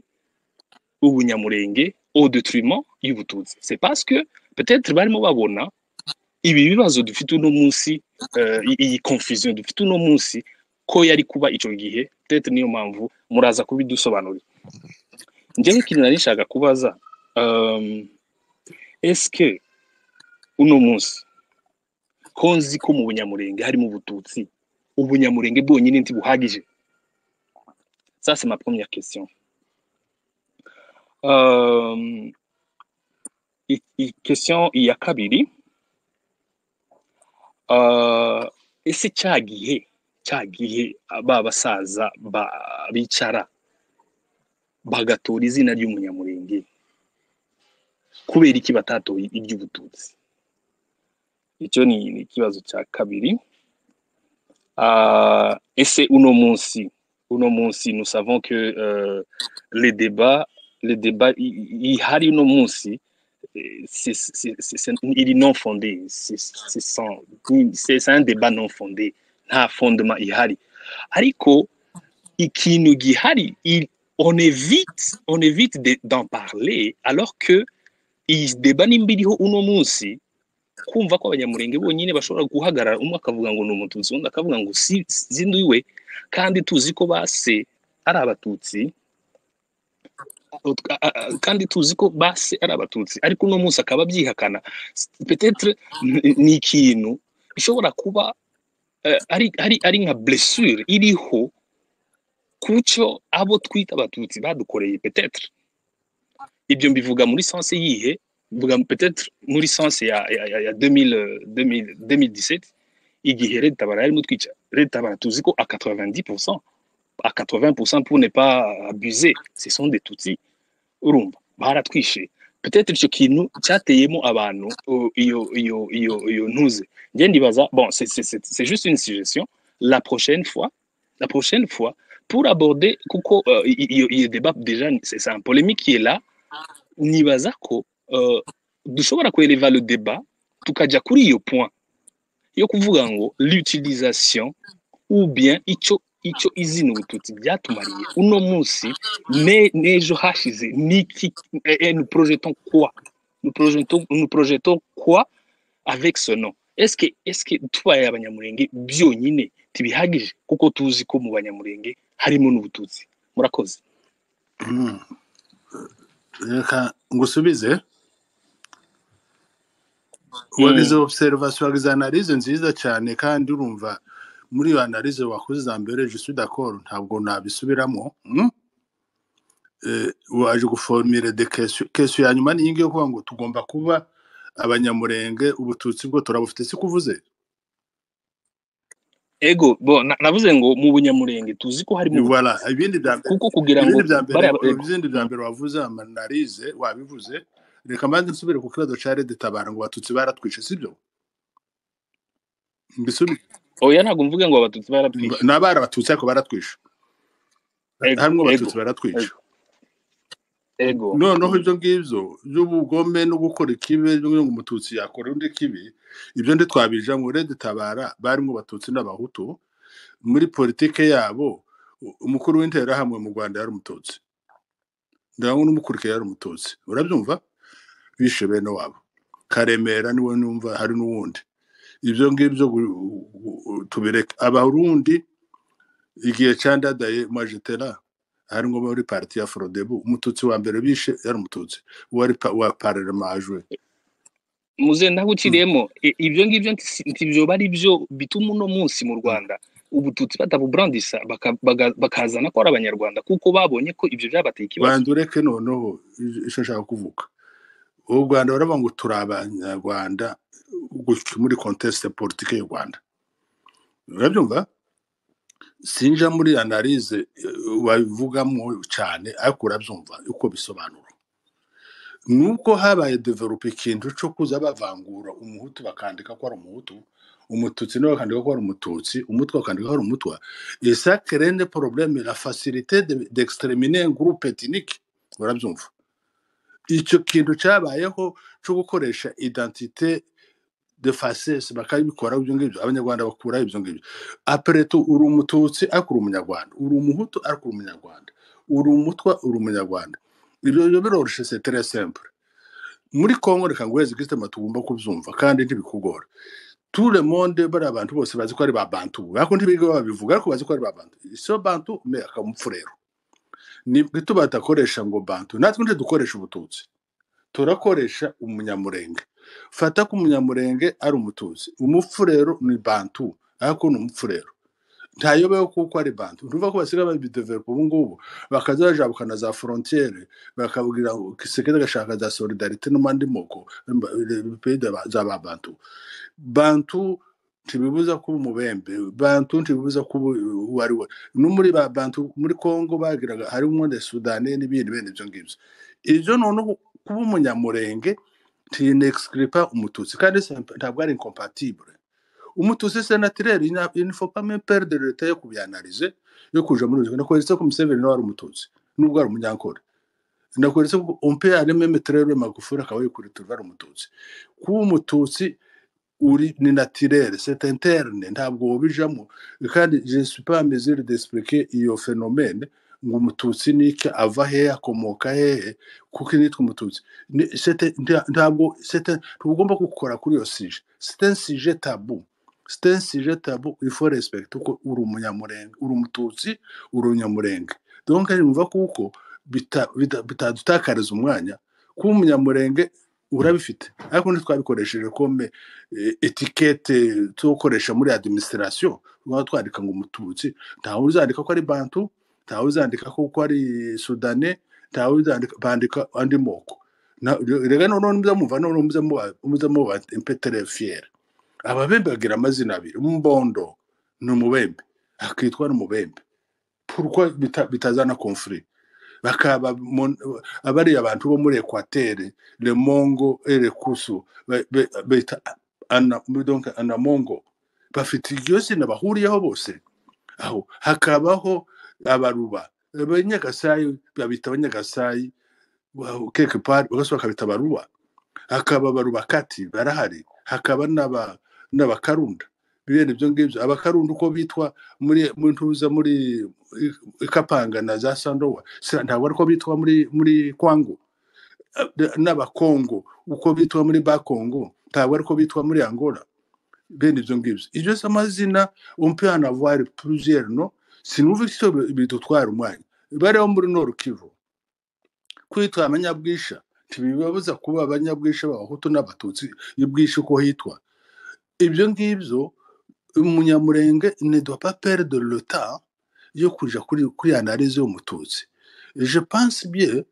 ubunyamurenge au détriment y'ubututsi? C'est parce que peut-être barimo babona ibi bibazo dufite uno munsi, iyi confusion dufite uno munsi ko yari kuba icyo gihe. Peut-être niyo mpamvu muraza kubidusobanurira. Njyewe ikintu nari nshaka kubaza, est-ce que uno munsi konzi ko mu bunyamurenge harimo ubututsi, ubunyamurenge bwonyine ntibuhagije? Ça c'est ma première question. Question ya kabiri, ese cyagihe basaza bicara bagatora izina ry'umunyamurenge kubera iki batatoye iry'ubututsi? Icyo ni ikibazo cya kabiri. Ese uno munsi nous savons que les débats ihari uno munsi il est non fondé, c'est un débat non fondé, nta fondement ihari. Ariko ikintu gihari, on évite d'en parler, alors que iyi débat nimbiriho uno munsi, kumva ko abanyamurenge bonyine bashobora guhagarara, umwe akavuga ngo ni umututsi, undi akavuga ngo zinduwe, kandi tuzi ko base ari abatutsi, ariko uno munsi akaba byihakana. Peut-être ni ikintu bishobora kuba ari nka blessure iriho kucyo abo twita abatutsi badukoreye. Peut-être ibyo mbivuga muri sens yihe, mvuga peut-être muri sens ya 2017, igihe Red Tabara yarimo twica. Red Tabara tuzi ko à 90% pour ne pas abuser, ce sont des Tutsis. Urumva baratwishe. Peut-être icyo kintu cyateyemo abantu iyo ntuze. Njye ndibaza, bon, c'est juste une suggestion, la prochaine fois pour aborder, kuko iyo débat déjà c'est un polémique qui est là, nibaza ko dushobora kweleva le débat tukaja kuri iyo point yo kuvuga ngo l'utilisation ou bien ico izina ubututsi byatumariye uno munsi n'ejo hashize niki nous projetons quoi avec ce nom. Est-ce que tubaye abanyamurenge byonyine tibihagije kuko tuzi ko mu banyamurenge harimo n'ubututsi? Murakoze. Reka ngusubize. Wagize observation, wagize analyse nziza cyane, kandi urumva muri iyo analyse wakoze za mbere je suis d'accord, ntabwo nabisubiramo. Waje guformire de question ya nyuma ni yo kuvuga ngo tugomba kuba abanyamurenge, ubututsi bwo turabufite, si kuvuze? Ego navuze ngo mu bunyamurenge tuzi ko harimo voilà, ibindi bya kuko kugira ngo ibindi bya mbere wavuze analyse wabivuze. Reka mbanze nsubire ku kibazo ca Red Tabara ngo abatutsi baratwishe, sibyo? Mbisubire. Oya ntabwo mvuga ngo abatutsi baratwishe. Nabara abatutsi ariko baratwishe. Harimo abatutsi baratwishe. Ego. Noneho ibyo ngibyo by'ubugome no gukora ikibi ngo umututsi yakora undi kibi, ibyo ndi twabija ngo Red Tabara barimo abatutsi n'abahutu. Muri politike yabo umukuru w'interahamwe mu Rwanda yari umututsi, ndaho n'umukurikiye yari umututsi. Urabyumva? Bishe bene wabo. Karemera niwe numva hari n'uwundi. Ibyo ngibyo tubireka. Abarundi igihe cyandadaye majitera hari ngo muri parti ya Frodebu, umututsi wa mbere bishe yari umututsi wari wa parlement ajwe. Muze ndaguciriyemo ibyo ngibyo ntibyo bari byo bituma uno munsi mu Rwanda ubututsi batabubrandisa bakazana ko ari abanyarwanda kuko babonye ko ibyo byabateye ikibazo. Bandureke noneho isho nshaka kuvuga. U Rwanda baravuga ngo turi abanyarwanda muri contexte politique y'u Rwanda. Urabyumva? Sinja muri analyse wabivugamo cyane, ariko urabyumva uko bisobanura. Nuko habaye developer ikintu cyo kuza bavangura umuhutu bakandika ko ari umuhutu, umututsi nawe bakandika ko ari umututsi, umutwa bakandika ko ari umutwa. Et ça crée des problèmes, la facilité d'exterminer un groupe ethnique. Urabyumva? Icyo kintu cyabayeho cyo gukoresha identité de faces bakabikora ibyo ngibyo, abanyarwanda bakura ibyo ngibyo. Après tout uri umututsi ariko uri umunyarwanda, uri umuhutu ariko uri umunyarwanda, uri umutwa uri umunyarwanda. Ibyo biroroshye, c'est très simple. Muri Congo reka ngweze Kristo tugomba kubyumva kandi ntibikugora. Tout le monde bari abantu bose bazi ko ari ba Bantu, bako ntibiga babivuga ariko bazi ko ari ba Bantu. So Bantu me akamufurero. Ni bito batakoresha ngo Bantu, natwe nje dukoresha ubututsi. Turakoresha umunyamurenge. Fata ko umunyamurenge ari umututsi, umufurero ni Bantu, ariko ni umufurero. Ntayobeho kuko ari Bantu. Ntuva ko basiga babidevelopa ubu ngubu bakaza bajabukana za frontiere bakavugira kisekeza gashaka za solidarité n'umandi moko pays za Bantu. Bantu ntibibuza kuba umubembe, Bantu ntibibuza kuba wariwe. No muri ba Bantu muri Congo bagiraga hari umwe Sudanais n'ibindi bene ibyo ngibyo. Ibyo none kuba umunyamurenge n'exclupa umututsi kandi ntabwo ari incompatible. Umututsi c'est naturel, il ne faut pas même perdre le temps yo kubyanalyser yo kuja muri uziko. Nakoze ko Museveni nawe ari umututsi nubwo ari umunyankore. Nakoze ko on peut aller même très loin Magufuli akaba yikuri tuva umututsi. Kuba umututsi uri ni naturel, c'est interne, ntabwo wobijamo. Kandi je ne suis pas en mesure d'expliquer iyo phénomène ngo umututsi niki ava he akomoka he kuko nitwa umututsi. Ntabwo tugomba gukora kuri yo sujet. C'est un sujet tabou. C'est un sujet tabou, il faut respecter ko uri umunyamurenge, uri umututsi, uri umunyamurenge. Donc numva kuko bitadutakariza umwanya kuba umunyamurenge urabifite, ariko ntitwabikoresheje comme etiquette tukoresha muri administration. Twandika ngo umututsi, ntawe uzandika ko ari Bantu, ntawe uzandika ko ari Sudanais, ntawe uzandika bandika andi moko. Rega none muzamo impetere fier. Ababembe bagira amazina abiri, Mbondo ni umubembe akitwa n'umubembe. Pourquoi bitazana conflit? Bakaba abari abantu bo muri Equateur, le Mongo et le Kusu beta donc ana Mongo bafite byose nabahuriyeho bose. Aho hakabaho abaruba, abanyagasayi babita abanyagasayi quelque part bagasohoka bita abaruba. hakaba barubakati barahari, hakaba n'abakarunda bene ibyo ngibyo. Abakarunda uko bitwa muri ntuza muri Kapanga na za Sandowa ntabwo ariko bitwa muri Kwango. N'abakongo uko bitwa muri Bakongo ntabwo ariko bitwa muri Angola. Bene ibyo ngibyo, ibyo amazina on peut en avoir plusieurs, no sinumva icyo bidutwara umwanya. Bariho muri Nord Kivu kwitwa abanyabwisha ntibibabuza kuba abanyabwisha b'abahutu n'abatutsi ibwisha uko hitwa. Ibyo ngibyo umunyamurenge ne doit pas perdre le temps yo kuja kuri analyse y'umututsi. Je pense bien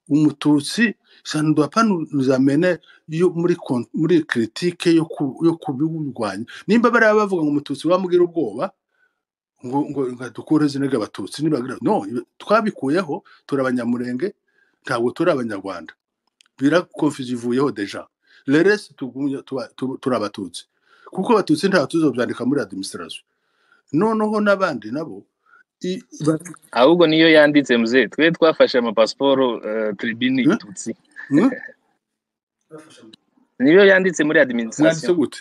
umututsi ça ne doit pas nous amener muri critique yo kubirwanya. Nimba bari bavuga ngo umututsi wamugira ubwoba ngo dukure zinega abatutsi nibagira no, twabikuyeho turabanyamurenge ntabwo turi abanyarwanda, bira confuse ivuyeho deja. Le reste turabatutsi kuko abatutsi ntabwo tuzobyandika muri administration. Noneho n'abandi nabo ahubwo niyo yanditse muze twe twafashe amapasiporo tribune tutsi niyo yanditse muri administration gute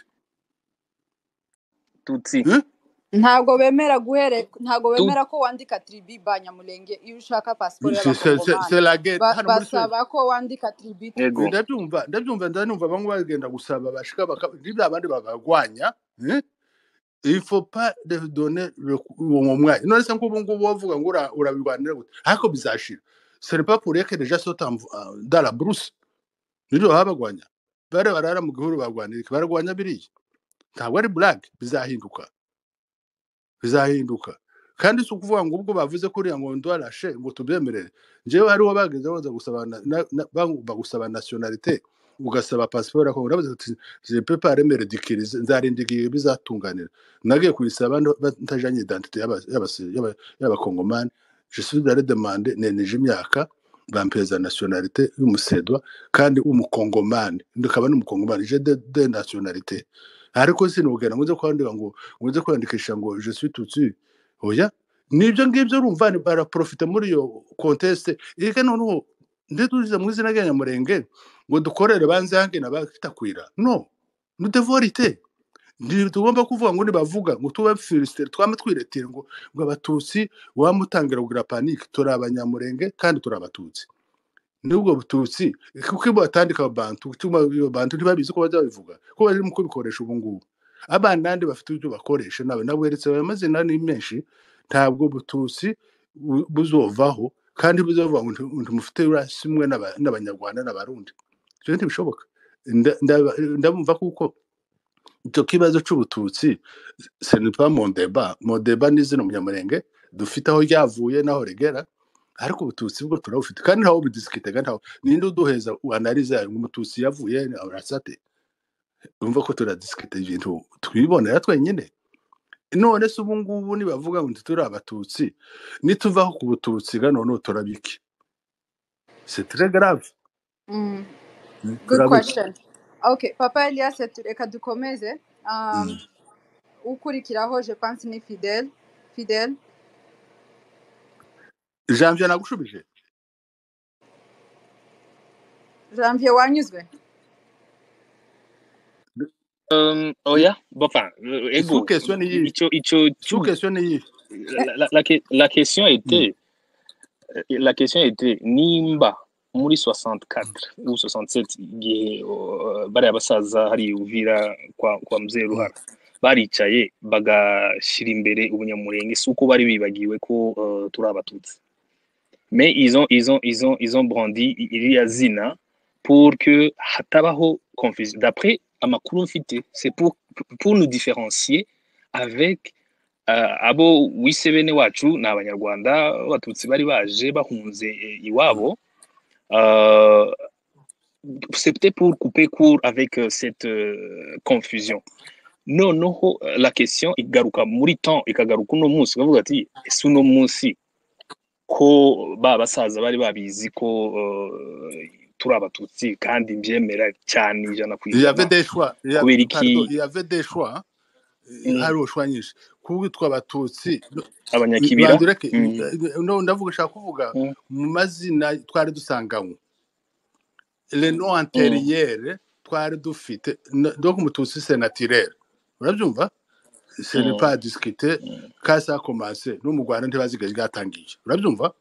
tutsi ntabwo bemera ko wandika tribi banyamurenge iyo ushaka pasiporo y'abakongomani basaba ko wandika tribi. ndabyumva bamwe bagenda gusaba bashika abandi bagagwanya. Il faut pas de donner uwo mwanya. None se ngo ubu bavuga ngo urabirwanira gute ariko bizashira. Ce n'est pas pour rien que déjà sont dans la brousse. Nibyo habagwanya barara mu gihuru bagwanira baragwanya biriya ntabwo ari blague. Bizahinduka kandi si ukuvuga ngo ubwo bavuze kuriya ngo ndwarashe ngo tubyemerere. Njyewe hariho bageze baza gusaba nationalité ugasaba passport ako urabaza ati je peux pas remettre dikirize nzarindigiye bizatunganira. Nagiye kuyisaba ntajanye identité y'abakongomani. Je suis allé demander neneje imyaka bampeza nationalité y'umusedwa kandi umukongomani ndakaba n'umukongomani je de nationalité. Ariko sinugera ngo kwandika ngo uze kwandikisha ngo je suis tutsi. Oya nibyo ngibyo urumva ni bara profite muri yo conteste ike noneho ndeturiza mu izina ry'Abanyamurenge ngo dukorere banze hange nabafitakwira. No, nous devons arrêter. Tugomba kuvuga ngo nibavuga ngo tuba filisteri twame twiretire ngo abatutsi wamutangira kugira panique. Turi Abanyamurenge kandi turi abatutsi. Nubwo bututsi kuko batandika abantu ntibabizi ko bazabivuga ko bari mu kubikoresha ubu ngubu. Abandandi bafite ibyo bakoresha nabo weretse amazina ni menshi. Ntabwo bututsi buzovaho kandi buzovuga ngo mufite simwe n'abanyarwanda n'abarundi. Cyo ntibishoboka. Ndabumva kuko icyo kibazo cy'ubututsi ce n'est pas mon débat. Mon débat ni zino Munyamurenge dufite aho ryavuye naho regera. Ariko ubututsi bwo turabufite kandi ntaho bidiskite ntaho ninde uduheza analyze umututsi yavuye arasate. Umva ko turadiskite ibintu twibonera twenyine. None se ubu ngubu nibavuga ngo turi abatutsi nituvaho ku bututsi none turabiki. C'est très grave. Good question. Okay, Papa Elias reka dukomeze. Ukurikiraho je pense ni Fidèle. Janvier nagushubije. Janvier wanyuzwe. Oya enfin ego question ni la question était nimba muri 64 ou 67 igihe bari abasaza hari Uvira kwa mzee Ruhara baricaye bagashira imbere ubunyamurenge suko bari bibagiwe ko turi abatutsi. Mais ils ont brandi iriya zina pour que hatabaho confusion. D'après amakuru mfite c'est pour nous différencier avec abo wisebene wacu n'abanyarwanda abatutsi bari baje bahunze iwabo. C'est peut-être pour couper court avec cette confusion. Noneho la question igaruka muri temps ikagaruka uno munsi bavuga ati ese uno munsi ko basaza bari babizi ko turi abatutsi kandi mbyemera cyane ijana ku ijana. Il y avait des choix hari ushwa nyinshi kubitwa abatutsi abanyakibira. Ndavuga shaka kuvuga mu mazina twari dusanganywe. Les noms antérieurs twari dufite donc umututsi c'est naturel urabyumva ce n'est pas à discuter quand ça a commencé no mu Rwanda ntibazigaje gatangiye urabyumva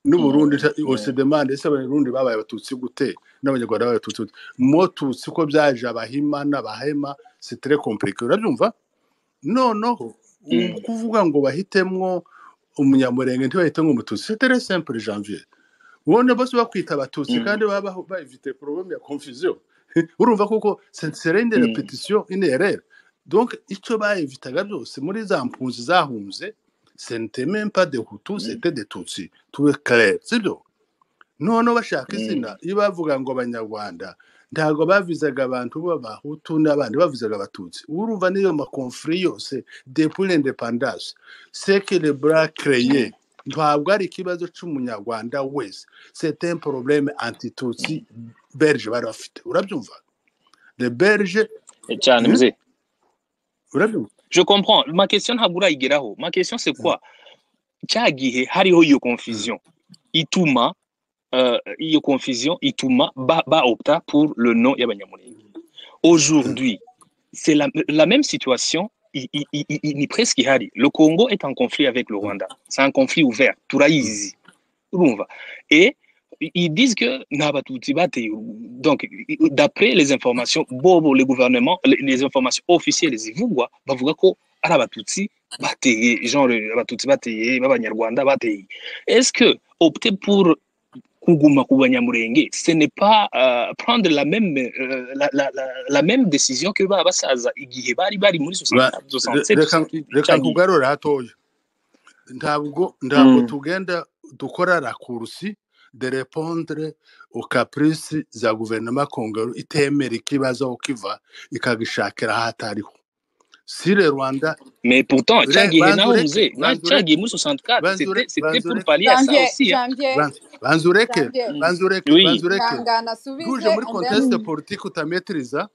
n'u Burundi se demande ese abarundi babaye abatutsi gute n'abanyarwanda babaye abatutsi motutsi ko byaje abahima n'abahema c'est très compliqué urabyumva noneho kuvuga ngo bahitemwo umunyamurenge ntibahite ngo umututsi c'est très simple janvier ubona bose bakwita abatutsi kandi baba bafite problème ya confusion urumva kuko c'est une répétition une erreur donc icyo bayivitaga byose muri za mpunzi zahunze ce n'était même pas des Hutus c'était des Tutsis tout est clair sibyo none bashaka izina iyo bavuga ngo abanyarwanda ntago bavizaga abantu b'abahutu n'abandi bavizaga abatutsi urumva niyo ma conflit yose depuis l'indépendance c'est que les bras créés ntabwo ari ikibazo cy'umunyarwanda wese c'est un problème anti-tutsi belge bari bafite urabyumva les belges cyane mzee urabyumva je comprends ma question ntabwo urayigeraho ma question c'est quoi cyagihe hariho iyo confusion ituma iyo confusion ituma ba opta pour le nom y'abanyamurenge aujourd'hui c'est la même situation ni presque ihari le Congo est en conflit avec le Rwanda c'est un conflit ouvert turayizi urumva et ils disent que n'abatutsi bateye donc d'après les informations bobo le gouvernement les informations officielles zivugwa bavuga ko ari abatutsi bateye genre abatutsi bateye b'abanyarwanda bateye est-ce que opter pour kuguma ku banyamurenge ce n'est pas prendre la même décision que basaza igihe bari muri 67 reka kugarura hatoya ntabwo tugenda dukora raccourci de répondre aux caprices za gouvernement congolais itemera ikibazo kiva ikagishakira hatariho si le Rwanda mais pourtant cyagihe naho muzee cyagiye muri 64 c'était pour pallier à ça aussi banzureke tuje muri contexte politique utametriza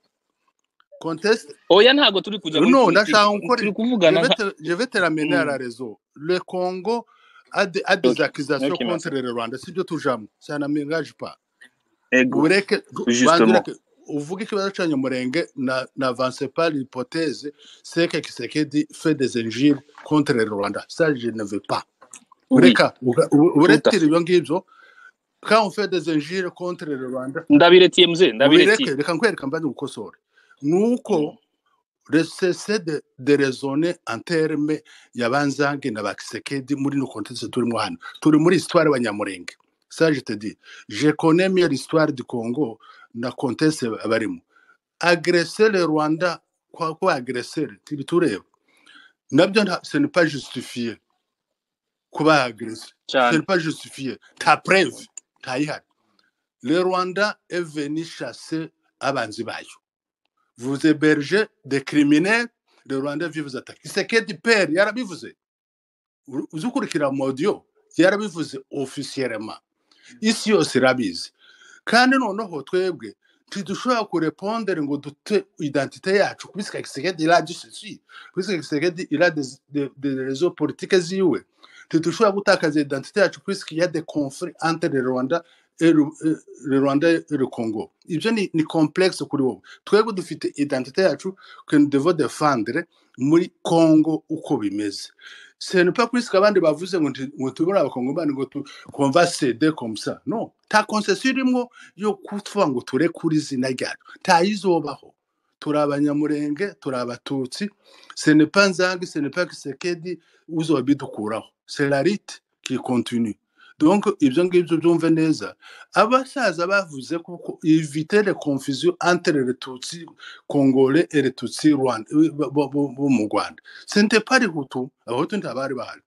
contexte oya ntago turi kujya muri non ndashaka gukora turi kuvugana je vais te ramener à la raison le Congo a des accusations contre le Rwanda si byo tujamo ça n'engage pas ureke justement uvuga ikibazo cy'abanyamurenge n'avance pas l'hypothèse c'est que Tshisekedi fait des injures contre le Rwanda ça je ne veux pas ureka uretire ibyo ngibyo quand on fait des injures contre le Rwanda ndabiretiye mzee ndabiretiye reka nkwereka mbanye gukosora nuko cesser de raisonner en termes y'abanzange na Tshisekedi muri no contexte turimo hano turi muri histoire y'abanyamurenge ça je te dis je connais mieux l'histoire du Congo na contexte abarimo agresser le Rwanda quoi agresser tureba nabyo ce n'est pas justifié kuba agresser ce n'est pas justifié ta preuve tayihari le Rwanda est venu chasser abanzi bayo vous hébergez des criminels le Rwanda vient vous attaquer Tshisekedi père yarabivuze uzukurikira mu audio yarabivuze officiellement isi yose irabizi kandi noneho twebwe tidushobora kurepondere ngo dute identité yacu puisque Tshisekedi il a dit ceci puisque Tshisekedi il a des réseaux politiques ziwe tidushobora gutakaza identité yacu puisqu'il y a des conflits entre le Rwanda et le Congo ibyo ni complexe kuri wowe twebwe dufite identité yacu que nous devons défendre muri Congo uko bimeze ce n'est pas puisque abandi bavuze ngo tubura abakongomani ngo qu'on va céder comme ça non ta concession irimo yo kuvuga ngo ture kuri zina ryacu tayizobaho turi abanyamurenge turi abatutsi ce n'est pas Nzangi ce n'est pas Tshisekedi uzobidukuraho c'est la rite qui continue donc ibyo ngibyo byumve neza abasaza bavuze kuko éviter les confusions entre les Tutsi congolais et les Tutsi rwandais mu Rwanda ce n'était pas les Hutus abahutu ntabari bahari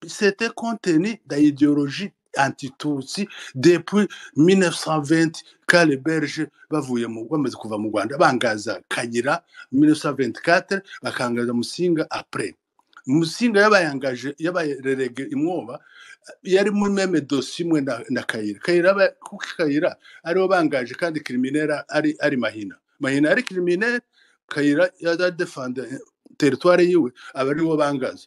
c'était contenu d'idéologie anti-Tutsi depuis 1920 quand les Belges bamaze kuva mu Rwanda bangaza Kayira 1924 bakangaza Musinga après Musinga yabayangaje yabayerege imwoba yari muri meme dossier mwe na Kayira aribo bangaje kandi criminel ari Mahina ari criminel Kayira ya défendre territoire yiwe abaribo bangaza